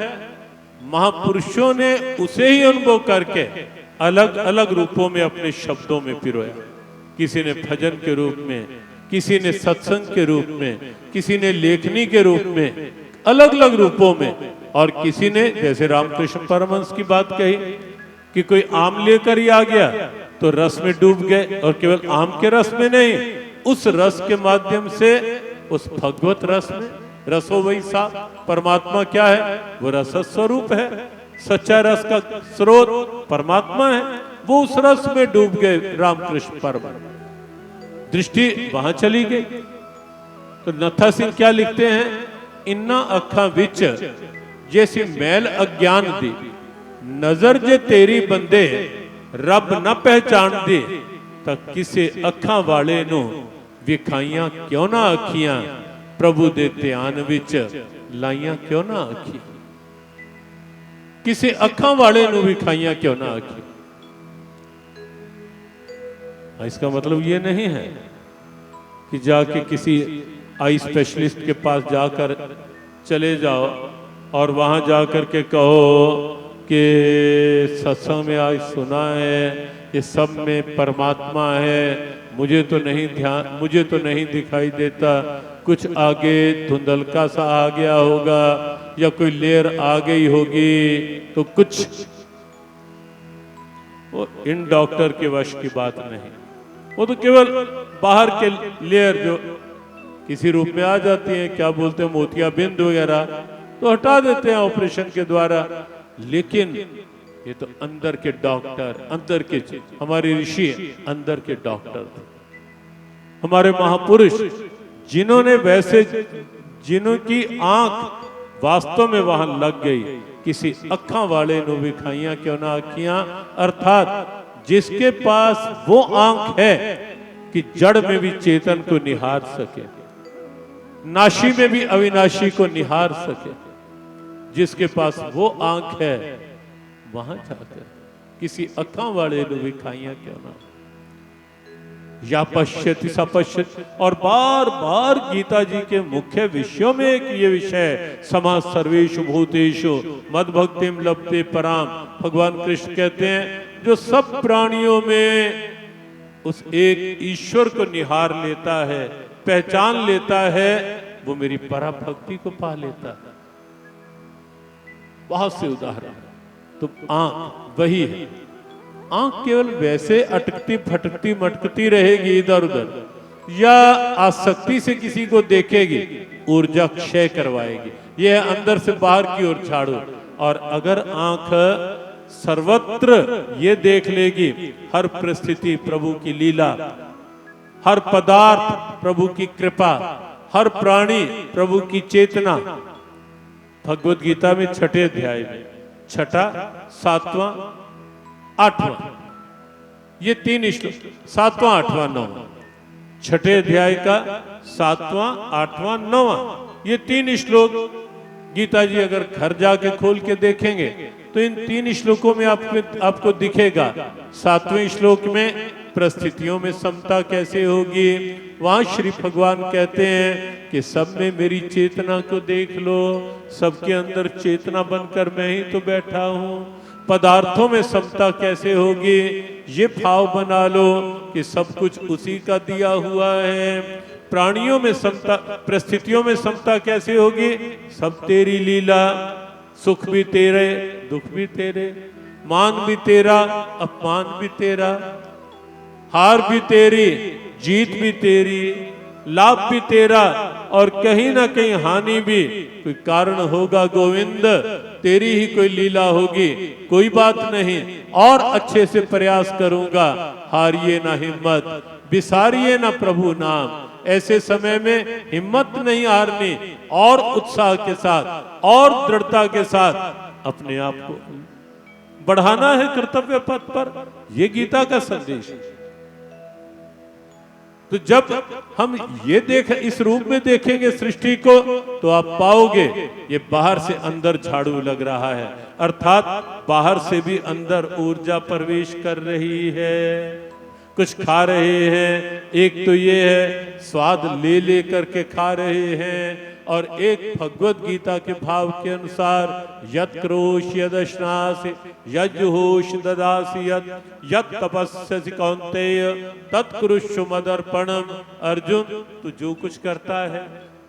महापुरुषों ने उसे ही अनुभव करके अलग अलग रूपों में अपने शब्दों में पिरोया। किसी ने भजन के रूप में, किसी ने सत्संग के रूप में, किसी ने लेखनी के रूप में, अलग अलग रूपों में, और किसी ने जैसे रामकृष्ण परमहंस की बात कही कि कोई आम लेकर ही आ गया तो रस में डूब गए, और केवल आम के रस में नहीं, उस रस के माध्यम से उस भगवत रस में, रसो वही सा, परमात्मा क्या है, वो रस स्वरूप है, सच्चा रस का स्रोत परमात्मा है, वो उस रस में डूब गए रामकृष्ण परमहंस। दृष्टि वहां चली गई। तो नत्था सिंह क्या लिखते हैं, इन्ना अखा विच जैसी मैल अज्ञान दी, नजर जे तेरी बंदे रब न पहचान दे, तक किसे अखा वाले नो विखाइयां क्यों ना अखियां, प्रभु दे ध्यान विच लाइयां क्यों ना अखी। किसी अखा वाले नु विखाइयां क्यों ना अखी। इसका मतलब ये नहीं है कि जाके किसी आई स्पेशलिस्ट के पास जाकर चले जाओ और वहां जाकर के कहो कि सत्संग में आज सुना है ये सब में परमात्मा है, मुझे तो नहीं दिखाई देता, कुछ आगे धुंधलका सा आ गया होगा या कोई लेयर आ गई होगी, तो कुछ वो इन डॉक्टर के वश की बात नहीं, वो तो केवल बाहर के लेयर जो किसी रूप में आ जाती है, क्या बोलते हैं मोतियाबिंद वगैरह, तो हटा देते हैं ऑपरेशन के द्वारा। लेकिन ये तो अंदर के डॉक्टर, अंदर के हमारे ऋषि अंदर के डॉक्टर थे, हमारे महापुरुष जिन्होंने वैसे, जिन्होंकी आंख वास्तव में वहां लग गई, किसी अखा वाले नो विखाइयां क्यों ना अखियां, अर्थात जिसके पास वो आंख है कि जड़ में भी चेतन को निहार सके, नाशी में भी अविनाशी को निहार सके, जिसके पास वो आंख है, वहां जाकर किसी अखा वाले नो विखाइयां क्यों ना, या पश्यति सपश्यति। और बार बार गीता जी के मुख्य विषयों में एक ये विषय, समा सर्वेषु भूतेषु मद भक्तिम लभते पराम। भगवान कृष्ण कहते हैं जो सब प्राणियों में उस एक ईश्वर को निहार लेता है, पहचान लेता है, वो मेरी पराभक्ति को पा लेता है। बहुत से उदाहरण। तो आंख वही है, आंख केवल वैसे अटकती फटकती मटकती रहेगी इधर उधर, या आसक्ति से किसी को देखेगी, ऊर्जा क्षय करवाएगी, यह अंदर से बाहर की ओर झाड़ो। और अगर आंख सर्वत्र ये देख लेगी, हर परिस्थिति प्रभु की लीला, हर पदार्थ प्रभु की कृपा, हर प्राणी प्रभु की चेतना। भगवत गीता में छठे अध्याय में, छठा, सातवां, आठवां, ये तीन श्लोक, सातवां आठवां नौवां, छठे अध्याय का सातवां आठवां नौवां, ये तीन श्लोक गीता जी अगर घर जाके खोल के देखेंगे तो इन तीन श्लोकों में आपको दिखेगा। सातवें श्लोक में परिस्थितियों में समता कैसे होगी, वहां श्री भगवान कहते हैं कि सब में मेरी चेतना को देख लो, सबके अंदर चेतना बनकर मैं ही तो बैठा हूं। पदार्थों में समता कैसे होगी, ये भाव बना लो कि सब कुछ उसी का दिया हुआ है। प्राणियों में समता, परिस्थितियों में समता कैसे होगी, सब तेरी लीला, सुख भी तेरे, दुख भी तेरे, मान भी तेरा, अपमान भी तेरा, हार भी तेरी, जीत भी तेरी, लाभ भी तेरा, और कहीं ना कहीं हानि भी। कोई कारण होगा गोविंद, तेरी ही कोई लीला होगी, कोई बात नहीं, और अच्छे से प्रयास करूंगा, हारिए ना हिम्मत, बिसारिए ना प्रभु नाम। ऐसे समय में हिम्मत नहीं हारनी, और उत्साह के साथ और दृढ़ता के साथ अपने आप को बढ़ाना है कर्तव्य पथ पर। यह गीता का संदेश है। तो जब हम ये इस रूप में देखेंगे सृष्टि को, तो आप पाओगे ये बाहर से अंदर झाड़ू लग रहा है, अर्थात बाहर से भी अंदर ऊर्जा प्रवेश कर रही है। कुछ खा रहे हैं, एक तो ये है स्वाद ले ले करके खा रहे हैं, और एक भगवत गीता के भाव के अनुसार यत् करोषि यदश्नासि यज्जुहोषि ददासि यत् तपस्यसि कौन्तेय तत्कुरुष्व मदर्पणम। अर्जुन, तू जो कुछ करता है,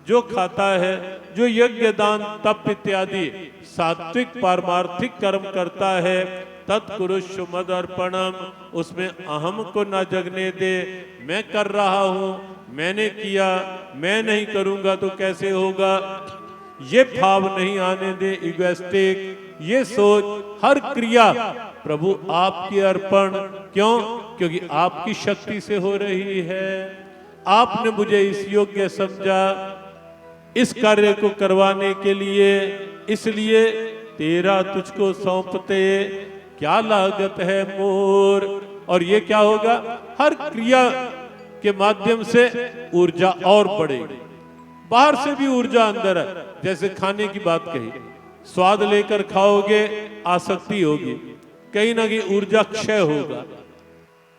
जो खाता है, जो यज्ञ दान तप इत्यादि सात्विक पारमार्थिक कर्म करता है, तत्कुरुष्व मदर्पणम, उसमें अहम को न जगने दे। मैं कर रहा हूं, मैंने किया, मैं नहीं करूंगा तो कैसे होगा, ये भाव नहीं आने दे। इगोइस्टिक ये सोच, हर क्रिया प्रभु आपकी अर्पण। क्यों? क्योंकि आपकी शक्ति से हो रही है। आपने मुझे इस योग्य समझा इस कार्य को करवाने के लिए, इसलिए तेरा तुझको सौंपते क्या लागत है मोर। और ये क्या होगा, हर क्रिया के माध्यम से ऊर्जा और बढ़ेगी। बाहर से भी ऊर्जा अंदर है। जैसे खाने की बात कही, स्वाद लेकर खाओगे आसक्ति होगी, कहीं ना कहीं ऊर्जा क्षय होगा।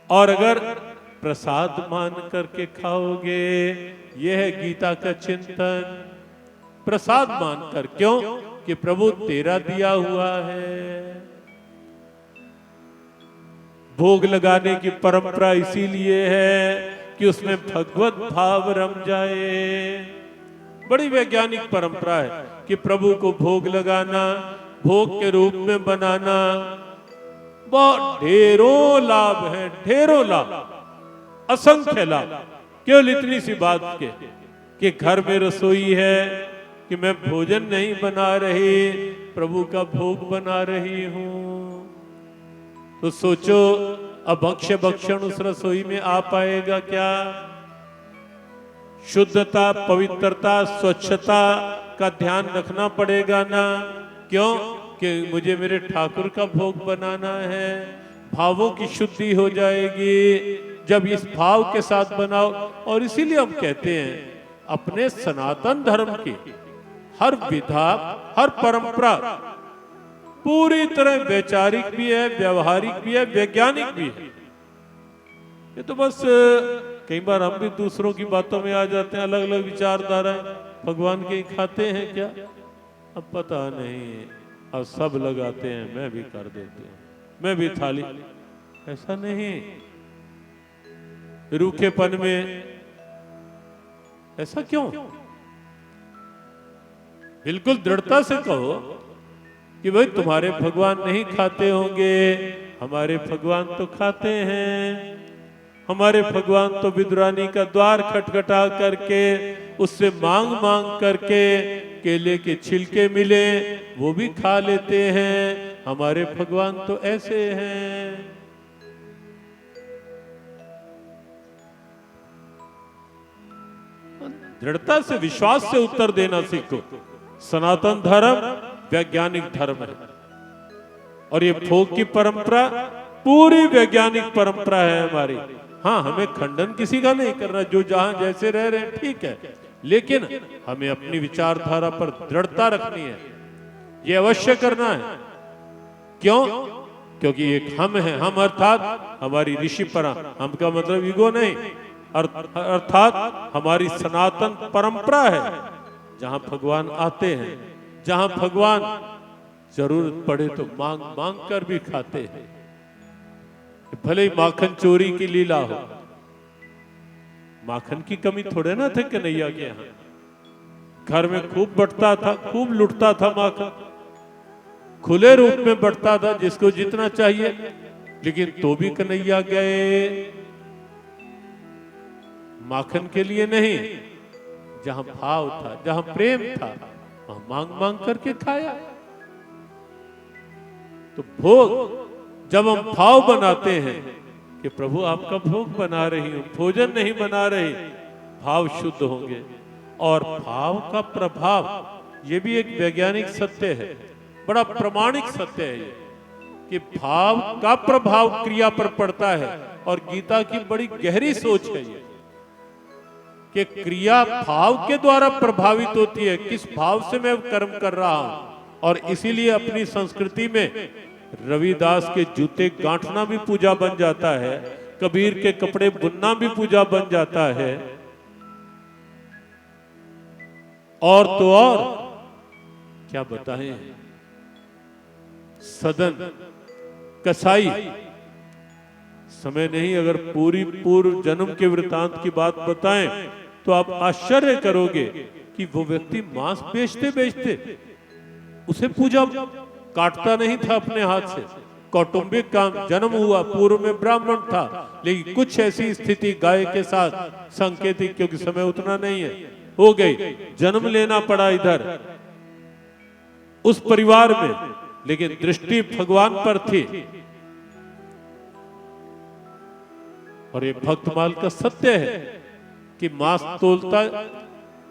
और अगर प्रसाद मान करके खाओगे, यह है गीता का चिंतन, प्रसाद मानकर। क्यों? कि प्रभु तेरा दिया हुआ है। भोग लगाने की परंपरा इसीलिए है कि उसमें भगवत भाव रम जाए। बड़ी वैज्ञानिक परंपरा है कि प्रभु को भोग लगाना, भोग के रूप में बनाना, बहुत ढेरों लाभ हैं, ढेरों लाभ, असंख्य लाभ। केवल इतनी सी बात के कि घर में रसोई है, कि मैं भोजन नहीं बना रही, प्रभु का भोग बना रही हूं। तो सोचो, अब भक्ष्य भक्षण उस रसोई में आ पाएगा क्या? शुद्धता, पवित्रता, स्वच्छता का ध्यान रखना पड़ेगा ना। क्यों? कि मुझे मेरे ठाकुर का भोग बनाना है। भावों की शुद्धि हो जाएगी जब इस भाव के साथ बनाओ। और इसीलिए हम कहते हैं अपने सनातन धर्म की हर विधा, हर परंपरा पूरी तरह वैचारिक भी है, व्यवहारिक भी है, वैज्ञानिक भी है। ये तो बस कई बार हम भी दूसरों की बातों में आ जाते हैं, अलग अलग विचारधारा। भगवान के खाते हैं क्या? अब पता नहीं, अब सब लगाते हैं, मैं भी कर देती हूँ, मैं भी थाली। ऐसा नहीं, रूखेपन में ऐसा क्यों? बिल्कुल दृढ़ता से कहो कि भाई तुम्हारे भगवान नहीं खाते होंगे, हमारे भगवान तो खाते हैं। हमारे भगवान तो विदुरानी का द्वार खटखटा करके, उससे मांग मांग करके केले के छिलके मिले वो भी खा लेते हैं। हमारे भगवान तो ऐसे हैं। दृढ़ता से, विश्वास से उत्तर देना सीखो। सनातन धर्म वैज्ञानिक धर्म है, और ये भोग की परंपरा पूरी वैज्ञानिक परंपरा है हमारी। हाँ, हमें खंडन किसी का नहीं करना, जो जहां जैसे रह रहे हैं ठीक है, लेकिन हमें अपनी विचारधारा पर दृढ़ता रखनी है। ये अवश्य करना है। क्यों? क्योंकि एक हम है, हम अर्थात हमारी ऋषि परंपरा, हम का मतलब ईगो नहीं, अर्थात हमारी सनातन परंपरा है, जहां भगवान आते हैं, जहां भगवान जरूरत पड़े तो मांग मांग कर भी खाते हैं। भले ही माखन चोरी की लीला हो, माखन की कमी थोड़े ना थे कन्हैया के यहाँ। घर में खूब बंटता था, खूब लुटता था माखन, खुले रूप में बंटता था जिसको जितना चाहिए, लेकिन तो भी कन्हैया गए माखन के लिए नहीं। जहां भाव था, जहां प्रेम था, वहां मांग मांग करके खाया। तो भोग जब हम भाव बनाते हैं कि प्रभु आपका भोग बना रही हूं, भोजन नहीं बना रही, भाव शुद्ध होंगे। और भाव का प्रभाव, ये भी एक वैज्ञानिक सत्य है, बड़ा प्रमाणिक सत्य है ये, कि भाव का प्रभाव क्रिया पर पड़ता है। और गीता की बड़ी गहरी सोच है ये। कि क्रिया भाव के द्वारा प्रभावित होती है, किस भाव से मैं कर्म कर रहा हूं। और इसीलिए अपनी संस्कृति में रविदास के जूते गांठना भी पूजा बन जाता है, कबीर के कपड़े बुनना भी पूजा बन जाता है। और तो और क्या बताएं, सदन कसाई, समय नहीं, अगर पूरी पूर्व जन्म के वृतांत की बात बताएं तो आप आश्चर्य करोगे कि वो व्यक्ति मांस बेचते बेचते उसे पूजा काटता नहीं था अपने हाथ से। कौटुंबिक काम, जन्म हुआ, पूर्व में ब्राह्मण था, लेकिन कुछ ऐसी स्थिति गाय के साथ सांकेतिक, क्योंकि समय उतना नहीं है, हो गई, जन्म लेना पड़ा इधर उस परिवार में, लेकिन दृष्टि भगवान पर थी। और ये भक्तमाल का सत्य है कि मांस तोलता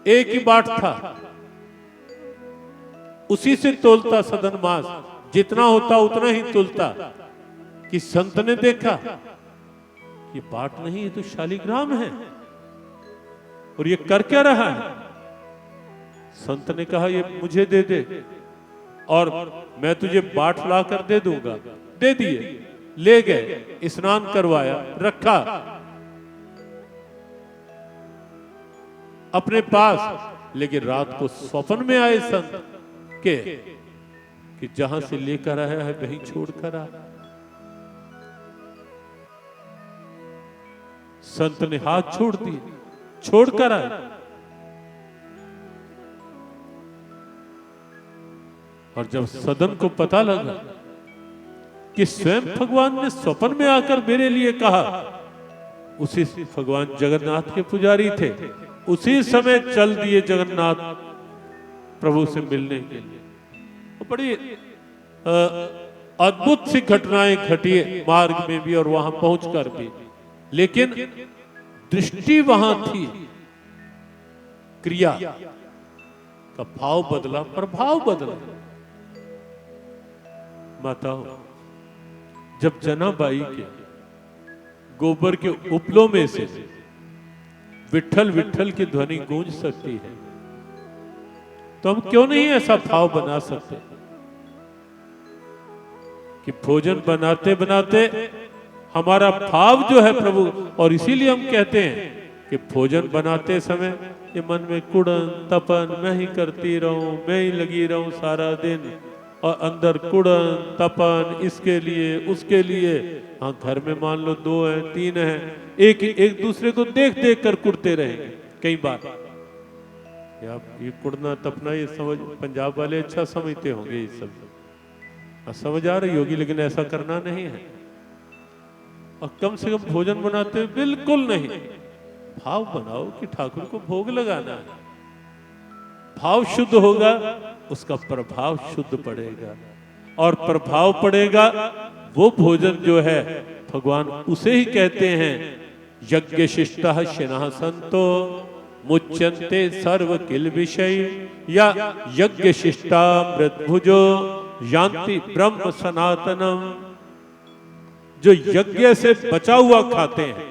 एक ही बाट था, उसी से तोलता सदन मांस, जितना होता उतना ही तोलता। कि संत ने देखा ये बाट नहीं, ये तो शालिग्राम है, और ये कर क्या रहा है। संत ने कहा ये मुझे दे दे और मैं तुझे बाट ला कर दे दूंगा। दे दिए, ले गए, स्नान करवाया, रखा अपने पास। लेकिन रात को स्वप्न में आए संत के कि जहां से लेकर आया है वहीं छोड़कर आ। संत ने हाथ छोड़ दिए, छोड़कर आए। और जब सदन को पता लगा कि स्वयं भगवान ने स्वप्न में आकर मेरे लिए कहा, उसी भगवान जगन्नाथ के पुजारी थे, उसी समय चल दिए जगन्नाथ प्रभु से मिलने के लिए। बड़ी अद्भुत सी घटनाएं घटी मार्ग में भी और वहां पहुंचकर भी, लेकिन दृष्टि वहां थी, क्रिया का भाव बदला, प्रभाव बदला। माताओं, जब जनाबाई के गोबर के उपलों में से विठल विठल की ध्वनि गूंज सकती है, तो हम क्यों नहीं ऐसा भाव बना सकते कि भोजन बनाते बनाते हमारा भाव जो है प्रभु। और इसीलिए हम कहते हैं कि भोजन बनाते समय ये मन में कुड़न तपन मैं ही करती रहूं, मैं ही लगी रहूं सारा दिन, और अंदर कुड़न तपन इसके लिए उसके लिए। हाँ, घर में मान लो 2 हैं 3 हैं, एक दूसरे को देख देख कर कुड़ते रहेंगे। कई बार ये कुड़ना तपना, ये समझ पंजाब वाले अच्छा समझते होंगे, ये सब समझ आ रही होगी, लेकिन ऐसा करना नहीं है। और कम से कम भोजन बनाते हुए बिल्कुल नहीं, भाव बनाओ कि ठाकुर को भोग लगाना है। भाव शुद्ध होगा, उसका प्रभाव शुद्ध पड़ेगा, और प्रभाव पड़ेगा वो भोजन जो है भगवान उसे ही कहते हैं यज्ञ शिष्टः शिनः संतो मुच्यन्ते सर्व किल विषय या यज्ञ शिष्टामृत भुजो यान्ति ब्रह्म सनातनम। जो यज्ञ से बचा हुआ खाते हैं,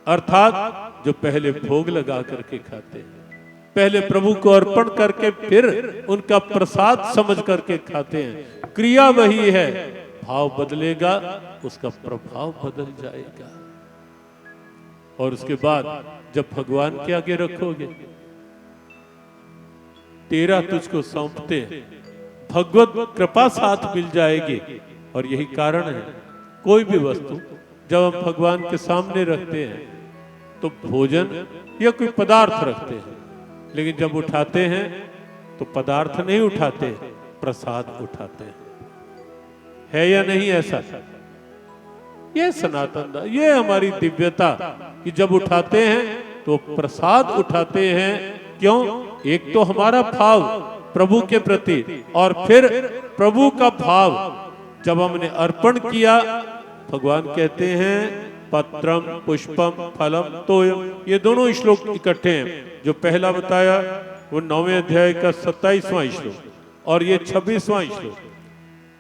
अर्थात जो पहले भोग लगा करके खाते हैं, पहले प्रभु को अर्पण करके फिर उनका प्रसाद समझ करके खाते हैं, क्रिया वही है। भाव बदलेगा, उसका प्रभाव बदल जाएगा। और उसके बाद जब भगवान के आगे रखोगे, तेरा तुझको सौंपते, भगवत कृपा साथ मिल जाएगी। और यही कारण है, कोई भी वस्तु जब हम भगवान के सामने रखते हैं तो भोजन या कोई पदार्थ रखते हैं, लेकिन जब उठाते हैं तो पदार्थ नहीं उठाते, प्रसाद उठाते हैं। है या नहीं ऐसा? ये सनातन, ये हमारी दिव्यता कि जब उठाते हैं तो प्रसाद उठाते हैं। क्यों? एक तो हमारा भाव प्रभु के प्रति, और फिर प्रभु का भाव जब हमने अर्पण किया, भगवान कहते हैं पत्रम पुष्पम फलम तोयम। ये दोनों श्लोक इकट्ठे हैं। जो पहला बताया वो 9वें अध्याय का 27वां श्लोक, और ये 26वां श्लोक।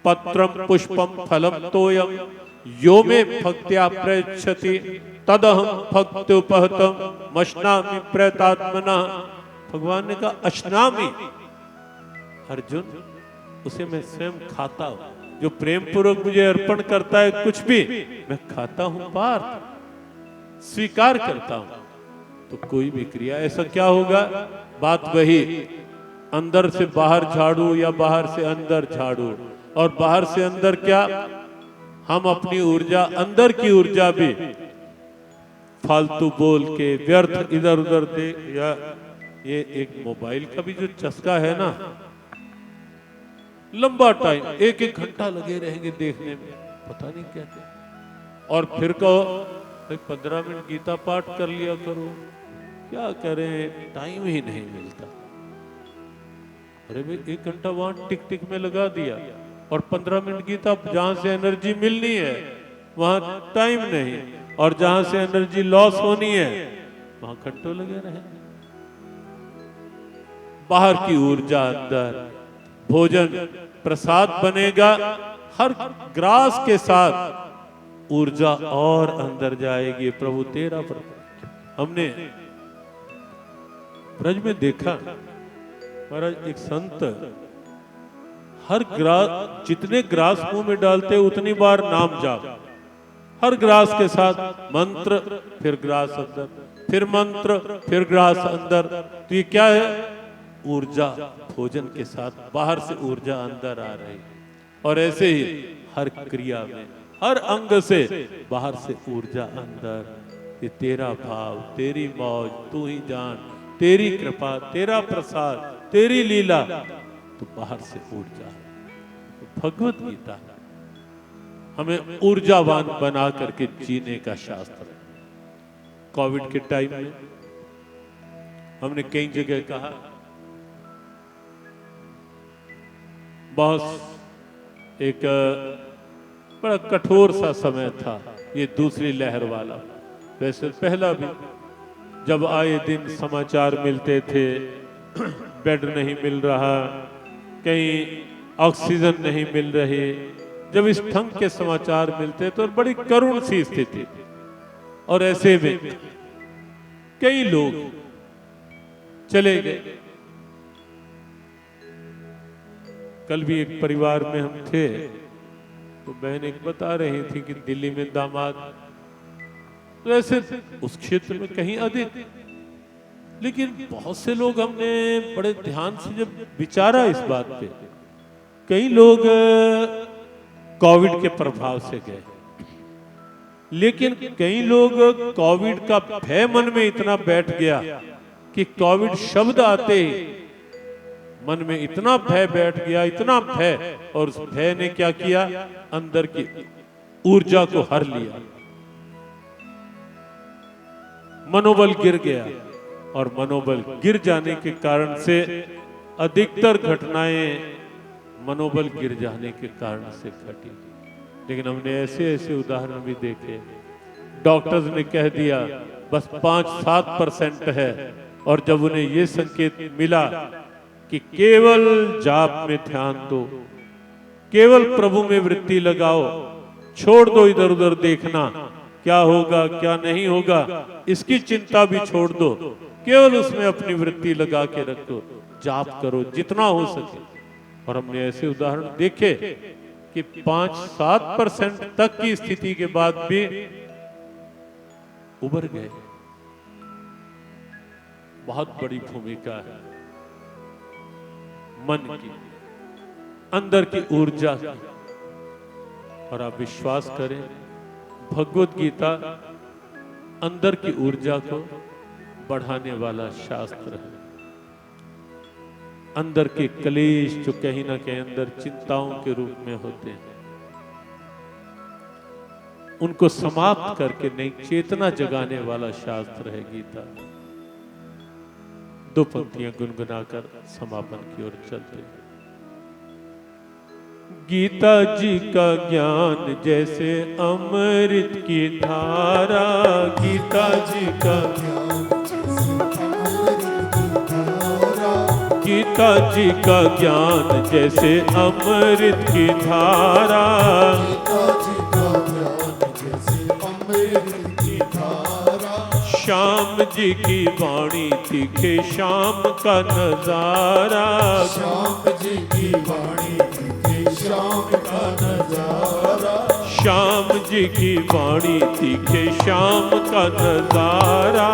पत्रम पुष्पम फलम तोयम यो मे भक्त्या प्रयच्छति तदहम भक्त्युपहतम मश्नामि प्रयतात्मना। भगवान ने कहा अश्नामि, अर्जुन उसे मैं स्वयं खाता हूं। जो प्रेम पूर्वक मुझे अर्पण करता है कुछ भी, मैं खाता हूं पार्थ, स्वीकार करता हूं। तो कोई भी क्रिया, ऐसा क्या होगा, बात वही, अंदर से बाहर झाड़ू या बाहर से अंदर झाड़ू। और बाहर से अंदर क्या, हम अपनी ऊर्जा, अंदर की ऊर्जा भी फालतू बोल के व्यर्थ इधर उधर दे, या ये एक मोबाइल का भी जो चस्का है ना, लंबा टाइम 1-1 घंटा लगे रहेंगे देखने में, पता नहीं क्या क्या। और फिर कहो 15 मिनट गीता पाठ कर लिया करो, क्या करें, टाइम ही नहीं मिलता। अरे भाई 1 घंटा वहां टिक टिक में लगा दिया, और 15 मिनट गीता, जहां से एनर्जी मिलनी है वहां टाइम नहीं, और जहां से एनर्जी लॉस होनी है वहां घंटों लगे रहेंगे। बाहर की ऊर्जा अंदर, भोजन प्रसाद बनेगा, हर ग्रास के साथ ऊर्जा और अंदर जाएगी। प्रभु तेरा प्रताप। हमने ब्रज में देखा, महाराज एक संत हर ग्रास, जितने ग्रास मुंह में डालते उतनी बार नाम जाप, हर ग्रास के साथ मंत्र, फिर ग्रास अंदर, फिर मंत्र, फिर ग्रास अंदर। तो ये क्या है, ऊर्जा भोजन के साथ बाहर से ऊर्जा अंदर आ रही। और ऐसे ही हर क्रिया में, हर अंग से बाहर से ऊर्जा अंदर। ये तेरा भाव, तेरी मौज, तू ही जान, तेरी कृपा, तेरा प्रसाद, तेरी लीला, तो बाहर से ऊर्जा। तो भगवत गीता हमें ऊर्जावान बना करके जीने का शास्त्र है। कोविड के टाइम में हमने कई जगह कहा, बहुत एक बड़ा कठोर सा समय था ये दूसरी लहर वाला। वैसे पहला भी जब आए दिन समाचार मिलते थे, बेड नहीं मिल रहा, कहीं ऑक्सीजन नहीं मिल रही, जब इस ढंग के समाचार मिलते तो बड़ी करुण सी स्थिति। और ऐसे में कई लोग चले गए। कल भी एक परिवार में हम थे, तो बहन एक बता रही थी कि दिल्ली में दामाद, तो ऐसे उस क्षेत्र में कहीं अधिक, लेकिन बहुत से लोग, हमने बड़े ध्यान से जब विचारा इस बात पे, कई लोग कोविड के प्रभाव से गए, लेकिन कई लोग कोविड का भय मन में इतना बैठ गया कि कोविड शब्द आते ही मन में इतना भय बैठ गया, इतना भय, और उस भय ने क्या किया, अंदर की ऊर्जा को हर लिया, मनोबल गिर गया। और मनोबल गिर जाने के कारण से अधिकतर घटनाएं मनोबल गिर जाने के कारण से घटी। लेकिन हमने ऐसे ऐसे उदाहरण भी देखे, डॉक्टर्स ने कह दिया बस 5-7% है, और जब उन्हें ये संकेत मिला कि केवल जाप में ध्यान दो, केवल प्रभु में वृत्ति लगाओ, छोड़ दो इधर उधर देखना, क्या होगा क्या नहीं होगा इसकी चिंता भी छोड़ दो, केवल उसमें अपनी वृत्ति लगा के रखो, जाप करो जितना हो सके। और हमने ऐसे उदाहरण देखे कि 5-7% तक की स्थिति के बाद भी उबर गए। बहुत बड़ी भूमिका है मन की, अंदर की ऊर्जा की। और आप विश्वास करें, भगवत गीता अंदर की ऊर्जा को बढ़ाने वाला शास्त्र है। अंदर के कलेश जो कहीं ना कहीं अंदर चिंताओं के रूप में होते हैं, उनको समाप्त करके नई चेतना जगाने वाला शास्त्र है गीता। 2 पंक्तियां गुनगुनाकर समापन की ओर चलते हैं। गीता जी का ज्ञान जैसे अमृत की धारा, गीता जी का ज्ञान जैसे अमृत की धारा, गीता जी का ज्ञान जैसे अमृत की धारा, गीता जी का ज्ञान जैसे अमृत की धारा, श्याम जी की वाणी दिखे शाम का नजारा, श्याम जी की वाणी दिखे श्याम का नजारा, श्याम जी की वाणी दिखे शाम का नजारा,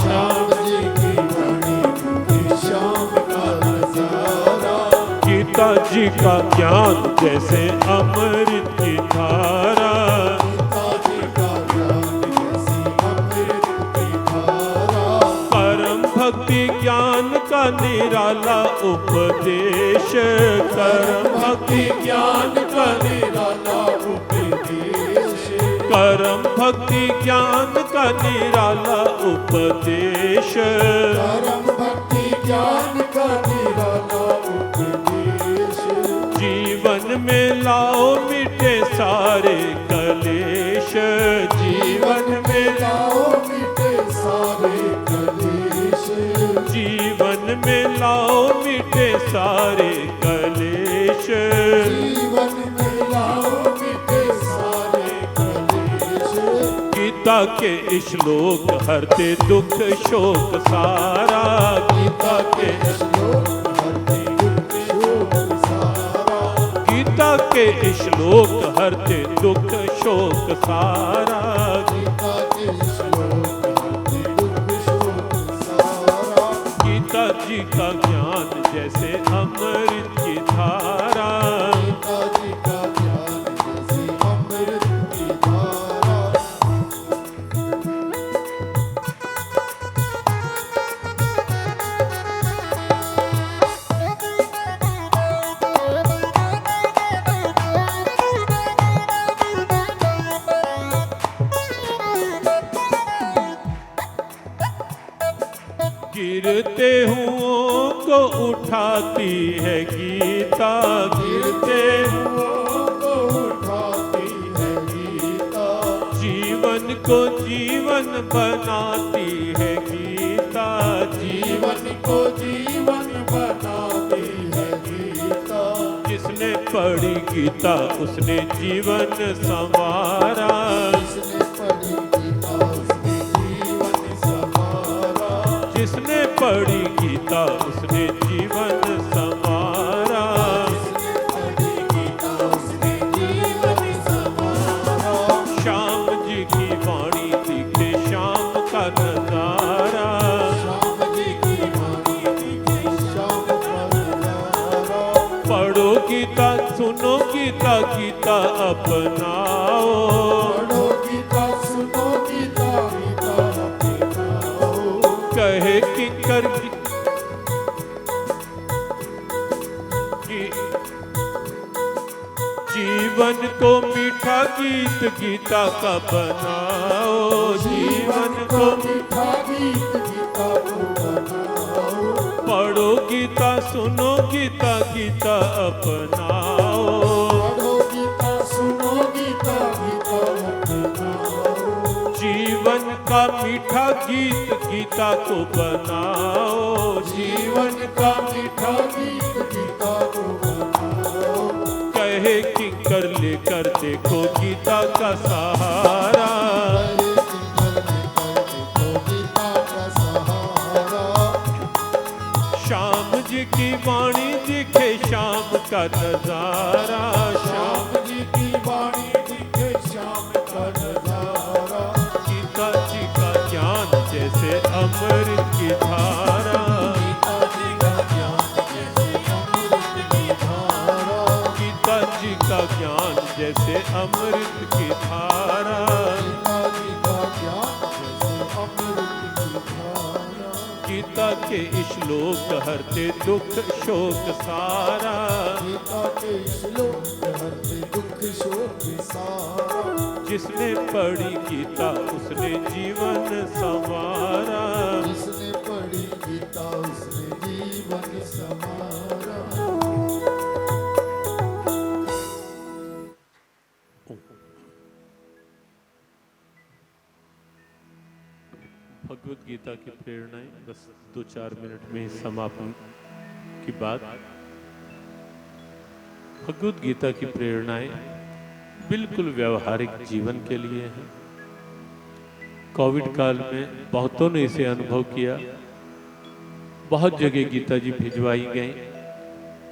श्याम जी की वाणी दिखे श्याम का नजारा, गीता जी का ज्ञान जैसे अमृत की धारा, गीता जी का ज्ञान जैसे अमृत की धारा, परम भक्ति ज्ञान का निराला उपदेश, परम भक्ति ज्ञान का निराला उपदेश, परम भक्ति ज्ञान का निराला उपदेश, परम भक्ति ज्ञान का निराला उपदेश, जीवन में लाओ मिटे सारे कलेश, जीवन में लाओ मिटे सारे कलेश, जीवन में लाओ मिटे सारे कलेश, जीवन में लाओ मिटे सारे कलेश, गीता के श्लोक हरते दुख शोक सारा, गीता के श्लोक हरते दुख शोक सारा, गीता के श्लोक हरते दुख शोक सारा, गीता के श्लोक हरते दुख शोक सारा, गीता जी का ज्ञान जैसे अमृत की धारा, गीता जी का ज्ञान जैसे अमृत की धारा, गिरते हुओं को उठाती है गीता, गिरते हुओं को उठाती है गीता, जीवन को जीवन बनाती है गीता, जीवन को जीवन बनाती है गीता, जिसने पढ़ी गीता उसने जीवन संवारा, जिसने पढ़ी गीता उसने जीवन संवारा, जिसने पढ़ी गीता उसने जीवन संवारा, जिसने पढ़ी गीता उसने जीवन संवारा, श्याम जी की वाणी दिखे शाम का नजारा, श्याम जी की वाणी दिखे श्याम का नजारा, पढ़ो गीता सुनो गीता गीता अपनाओ, पढ़ो गीता सुनो गीता गीता अपनाओ, कहे किंकर जीवन को मीठा गीत गीता का बनाओ, जीवन को मीठा गीत गीता को बनाओ, पढ़ो गीता सुनो गीता गीता अपनाओ, पढ़ो गीता सुनो गीता गीता अपनाओ, जीवन का मीठा गीत गीता को बनाओ, जीवन का मीठा गीत गीता को बनाओ, कहे किंकर लेकर देखो गीता का सहारा, हरे सिंगर लेकर देखो गीता का सहारा, श्याम जी की वाणी दिखे शाम का नजारा, श्याम जी की वाणी दिखे श्याम का नजारा, गीता जी का ज्ञान जैसे अमृत की धारा, गीता जी का ज्ञान जैसे अमृत की धारा, गीता जी का ज्ञान जैसे अमृत की धारा, गीता जी का ज्ञान जैसे अमृत की धारा, गीता के श्लोक हरते दुख शोक सारा, गीता के श्लोक हरते दुख शोक सारा, जिसने पढ़ी गीता उसने जीवन संवारा, जिसने पढ़ी गीता उसने जीवन संवारा। भगवत गीता की प्रेरणाएं बस 2-4 मिनट में ही समापन की बात, भगवद गीता की प्रेरणाएं बिल्कुल व्यवहारिक जीवन के लिए हैं। कोविड काल में बहुतों ने इसे अनुभव किया। बहुत जगह गीता जी भिजवाई गई,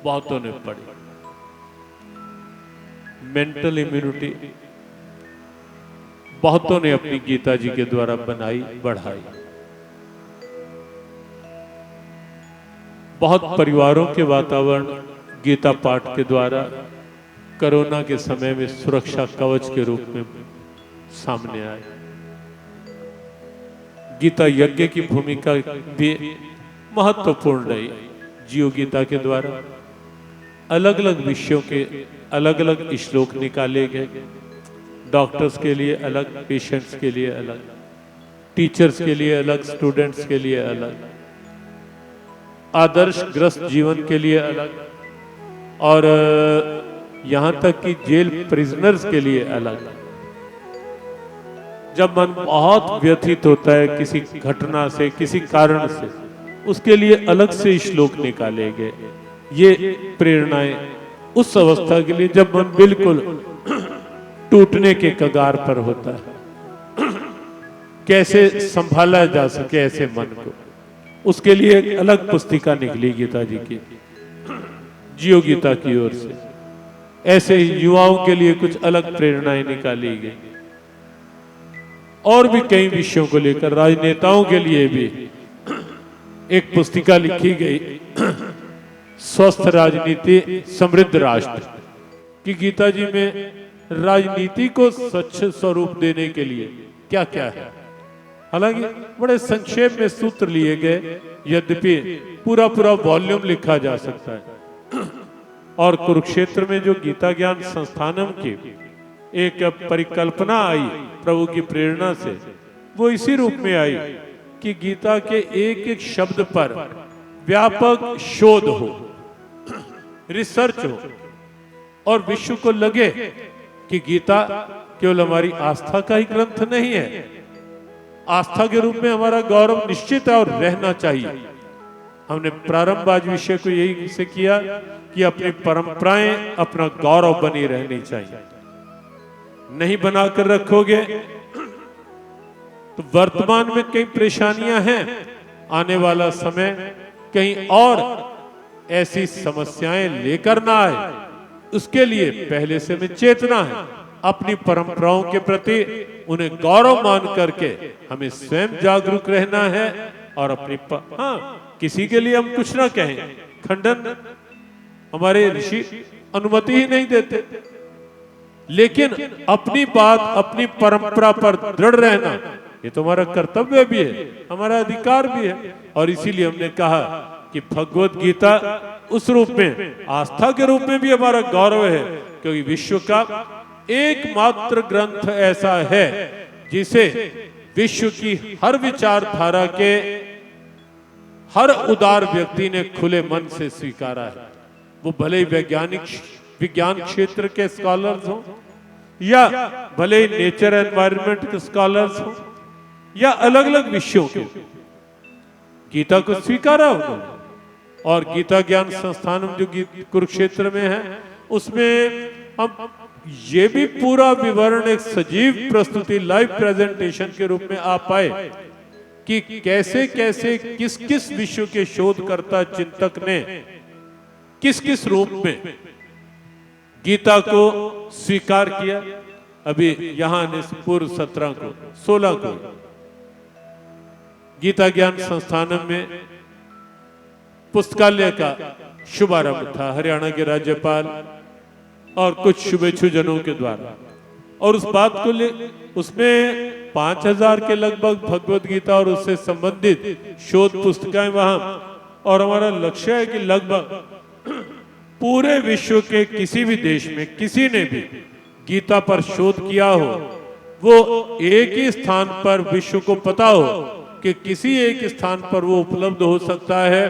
बहुतों ने पढ़ी। मेंटल इम्यूनिटी बहुतों ने अपनी गीता जी के द्वारा बनाई, बढ़ाई। बहुत परिवारों के वातावरण गीता पाठ के द्वारा कोरोना के समय में सुरक्षा कवच के रूप में सामने आए। गीता यज्ञ की भूमिका भी महत्वपूर्ण रही। जियो गीता के द्वारा अलग अलग विषयों के अलग अलग श्लोक निकाले गए। डॉक्टर्स के लिए अलग, पेशेंट्स के लिए अलग, टीचर्स के लिए अलग, स्टूडेंट्स के लिए अलग, आदर्श ग्रस्त जीवन के लिए अलग, और यहाँ तक कि जेल प्रिजनर्स के लिए अलग। जब मन बहुत व्यथित होता है किसी घटना से, किसी कारण से, उसके लिए अलग से श्लोक निकाले गए। ये प्रेरणाएं उस अवस्था के लिए जब मन बिल्कुल टूटने के कगार पर होता है, कैसे संभाला जा सके ऐसे मन को, उसके लिए एक अलग पुस्तिका निकली गीता जी की, जियो गीता की ओर से। ऐसे ही युवाओं के लिए कुछ अलग प्रेरणाएं निकाली गई। और भी कई विषयों को लेकर राजनेताओं के लिए भी एक पुस्तिका लिखी गई, स्वस्थ राजनीति समृद्ध राष्ट्र, कि गीता जी में राजनीति को स्वच्छ स्वरूप देने के लिए क्या क्या है। हालांकि बड़े संक्षेप में सूत्र लिए गए, यद्यपि पूरा पूरा वॉल्यूम लिखा जा सकता है। और कुरुक्षेत्र में जो गीता ज्ञान संस्थानम की एक परिकल्पना आई प्रभु की प्रेरणा से, वो इसी रूप में आई कि गीता के एक एक शब्द पर व्यापक शोध हो, रिसर्च हो, और विश्व को लगे कि गीता केवल हमारी आस्था का ही ग्रंथ नहीं है, आस्था के रूप में हमारा गौरव निश्चित है और रहना चाहिए। हमने प्रारंभ आज विषय को यही से किया कि अपनी परंपराएं, अपना गौरव बनी रहनी चाहिए। नहीं बनाकर रखोगे तो वर्तमान में कई परेशानियां हैं, आने वाला समय कहीं और ऐसी समस्याएं लेकर ना आए, उसके लिए पहले से हमें चेतना है। अपनी परंपराओं के प्रति उन्हें गौरव मान करके हमें स्वयं जागरूक रहना है। और अपनी किसी के लिए हम कुछ ना कहें, खंडन हमारे ऋषि अनुमति ही नहीं देते, लेकिन अपनी बात, अपनी परंपरा पर दृढ़ रहना ये तो हमारा कर्तव्य भी है, हमारा अधिकार भी है। और इसीलिए हमने कहा कि भगवद गीता उस रूप में, आस्था के रूप में भी हमारा गौरव है, क्योंकि विश्व का एकमात्र ग्रंथ ऐसा है जिसे विश्व की हर विचारधारा के हर उदार व्यक्ति ने खुले मन से स्वीकारा है। वो भले ही विज्ञान क्षेत्र के स्कॉलर्स हो, या भले ही नेचर एनवायरनमेंट के स्कॉलर्स हो, या अलग अलग विषयों के, गीता को स्वीकारा उन्होंने। और गीता ज्ञान संस्थान जो कुरुक्षेत्र में है, उसमें हम ये भी पूरा विवरण एक सजीव प्रस्तुति, लाइव प्रेजेंटेशन के रूप में आ पाए कि कैसे कैसे किस किस विश्व के शोधकर्ता, चिंतक ने किस किस रूप में गीता को स्वीकार किया। अभी यहां ने पूर्व 16 को गीता ज्ञान संस्थानम में पुस्तकालय का शुभारंभ था, हरियाणा के राज्यपाल और कुछ शुभेच्छुजनों के द्वारा। और उस बात को उसमें 5000 के लगभग भगवद गीता और उससे संबंधित शोध पुस्तिकाएं वहां, और हमारा लक्ष्य है कि लगभग पूरे विश्व के किसी भी देश में किसी ने भी गीता पर शोध किया हो, वो एक ही स्थान पर विश्व को पता हो कि किसी एक स्थान पर वो उपलब्ध हो सकता है,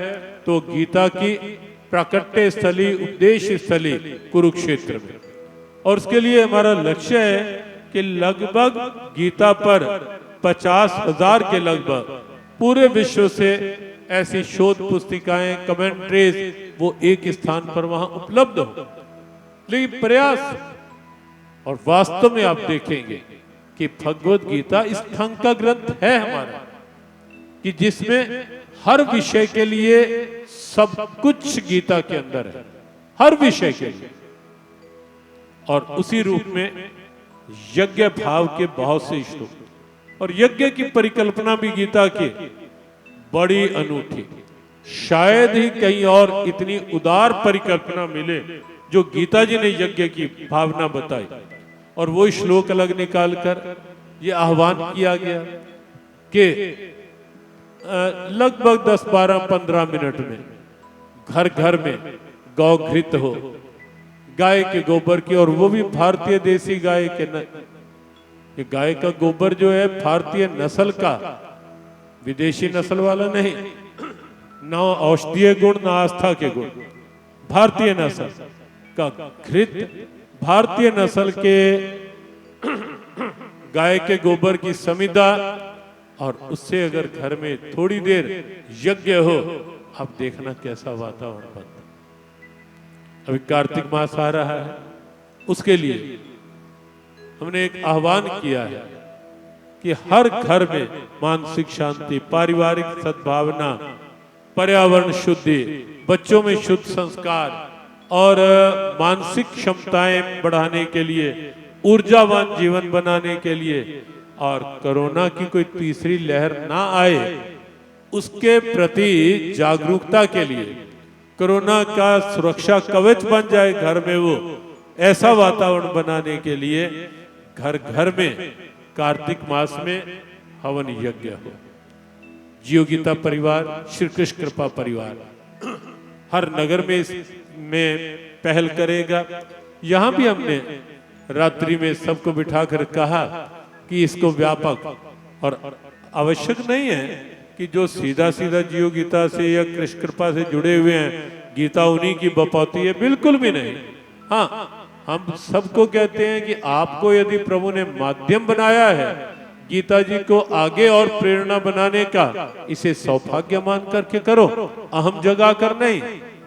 तो गीता की प्राकट्य स्थली, उपदेश स्थली कुरुक्षेत्र में। और उसके लिए हमारा लक्ष्य है कि लगभग गीता पर 50,000 के लगभग पूरे विश्व से ऐसी शोध पुस्तिकाएं, कमेंट्रीज वो एक स्थान पर वहां उपलब्ध हो, लेकिन प्रयास। और वास्तव में आप देखेंगे कि भगवत गीता इस ढंग का ग्रंथ है हमारा कि जिसमें हर विषय के लिए सब कुछ गीता के अंदर है, हर विषय के लिए। और उसी रूप में यज्ञ भाव के बहुत से श्लोक, और यज्ञ की परिकल्पना भी गीता की बड़ी अनूठी, शायद ही कहीं और इतनी उदार परिकल्पना मिले जो गीता जी ने यज्ञ की भावना बताई। और वो श्लोक अलग निकालकर ये आह्वान किया गया कि लगभग 10, 12, 15 मिनट में घर घर में गौ घृत हो, गाय के गोबर की, और वो भी भारतीय देसी गाय के ये गाय का गोबर जो है भारतीय नस्ल का, विदेशी नस्ल वाला नहीं, ना औषधीय गुण ना आस्था के गुण, भारतीय नस्ल का घृत, भारतीय नस्ल के गाय के गोबर की समिधा, और उससे अगर घर में थोड़ी देर यज्ञ हो, अब देखना कैसा वातावरण बनता। अभी कार्तिक मास आ रहा है, उसके लिए हमने एक आह्वान किया है कि हर घर में मानसिक शांति, पारिवारिक सद्भावना, पर्यावरण शुद्धि, बच्चों में शुद्ध संस्कार और मानसिक क्षमताएं बढ़ाने के लिए, ऊर्जावान जीवन बनाने के लिए, और कोरोना की कोई तीसरी लहर ना आए उसके प्रति जागरूकता के लिए, कोरोना का सुरक्षा कवच बन जाए घर में, वो ऐसा वातावरण बनाने के लिए घर घर में कार्तिक मास में हवन यज्ञ हो। जियो गीता परिवार, श्री कृष्ण कृपा परिवार हर नगर में इसमें पहल करेगा। यहाँ भी हमने रात्रि में सबको बिठाकर कहा कि इसको व्यापक, और आवश्यक नहीं है कि जो सीधा सीधा जियो गीता से या कृष्ण कृपा से जुड़े हुए हैं गीता उन्हीं की बपौती है, बिल्कुल भी नहीं। हाँ, हम सबको कहते हैं कि आपको यदि प्रभु ने माध्यम बनाया है गीता जी को आगे और प्रेरणा बनाने का, इसे सौभाग्य मान करके करो, अहम जगा कर नहीं,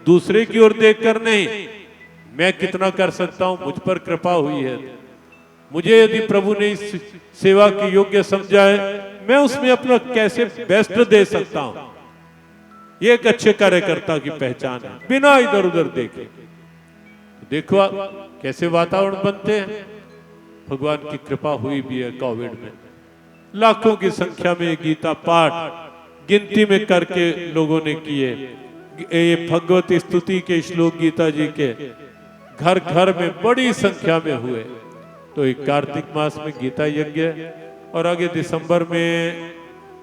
दूसरे की ओर देख कर नहीं। मैं कितना कर सकता हूं, मुझ पर कृपा हुई है, मुझे यदि प्रभु ने इस सेवा के योग्य समझा है, मैं उसमें अपना कैसे बेस्ट दे सकता हूं, ये एक अच्छे कार्यकर्ता की पहचान है, बिना इधर उधर देखे। देखो आप कैसे वातावरण बनते हैं। भगवान की कृपा हुई भी है, कोविड में लाखों की संख्या में गीता पाठ गिनती में करके लोगों ने किए। ये भगवत स्तुति के श्लोक गीता जी के घर घर में बड़ी संख्या में हुए। तो एक कार्तिक मास में गीता यज्ञ, और आगे दिसंबर में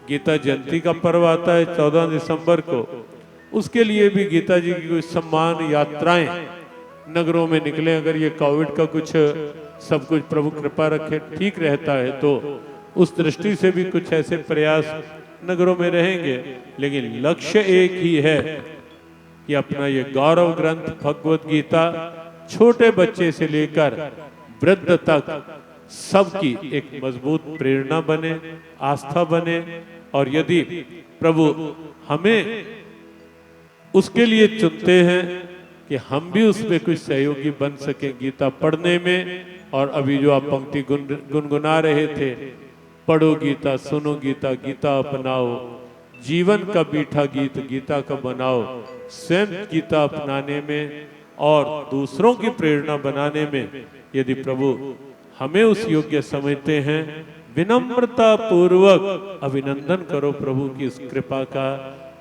गीता जयंती का पर्व आता है 14 दिसंबर को, उसके लिए भी गीता जी की कुछ सम्मान यात्राएं नगरों में निकले। अगर ये कोविड का कुछ सब कुछ प्रभु कृपा रखे ठीक रहता है तो उस दृष्टि से भी कुछ ऐसे प्रयास नगरों में रहेंगे। लेकिन लक्ष्य एक ही है कि अपना ये गौरव ग्रंथ भगवत गीता छोटे बच्चे से लेकर वृद्ध तक सबकी एक मजबूत प्रेरणा बने, आस्था बने। और यदि प्रभु हमें उसके लिए चुनते हैं कि हम भी उसमें कुछ सहयोगी बन सके गीता पढ़ने में। और अभी जो आप पंक्ति गुनगुना रहे थे, पढ़ो गीता, सुनो गीता, गीता अपनाओ, जीवन का मीठा गीत गीता का बनाओ। स्वयं गीता अपनाने में और दूसरों की प्रेरणा बनाने में यदि प्रभु हमें उस योग्य समझते हैं, विनम्रता पूर्वक अभिनंदन करो प्रभु की उस कृपा का,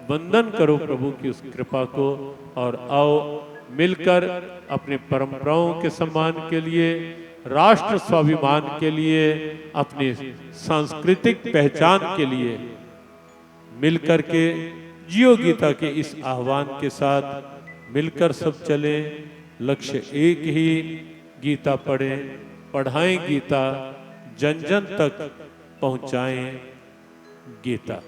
वंदन करो प्रभु की उस कृपा को। और आओ मिलकर अपने परंपराओं के सम्मान के लिए, राष्ट्र स्वाभिमान के लिए, अपनी सांस्कृतिक पहचान के लिए मिलकर के जियो गीता के इस आह्वान के साथ मिलकर सब चलें। लक्ष्य एक ही, गीता पढ़ें, पढ़ाएं गीता, जन जन तक पहुंचाएं गीता।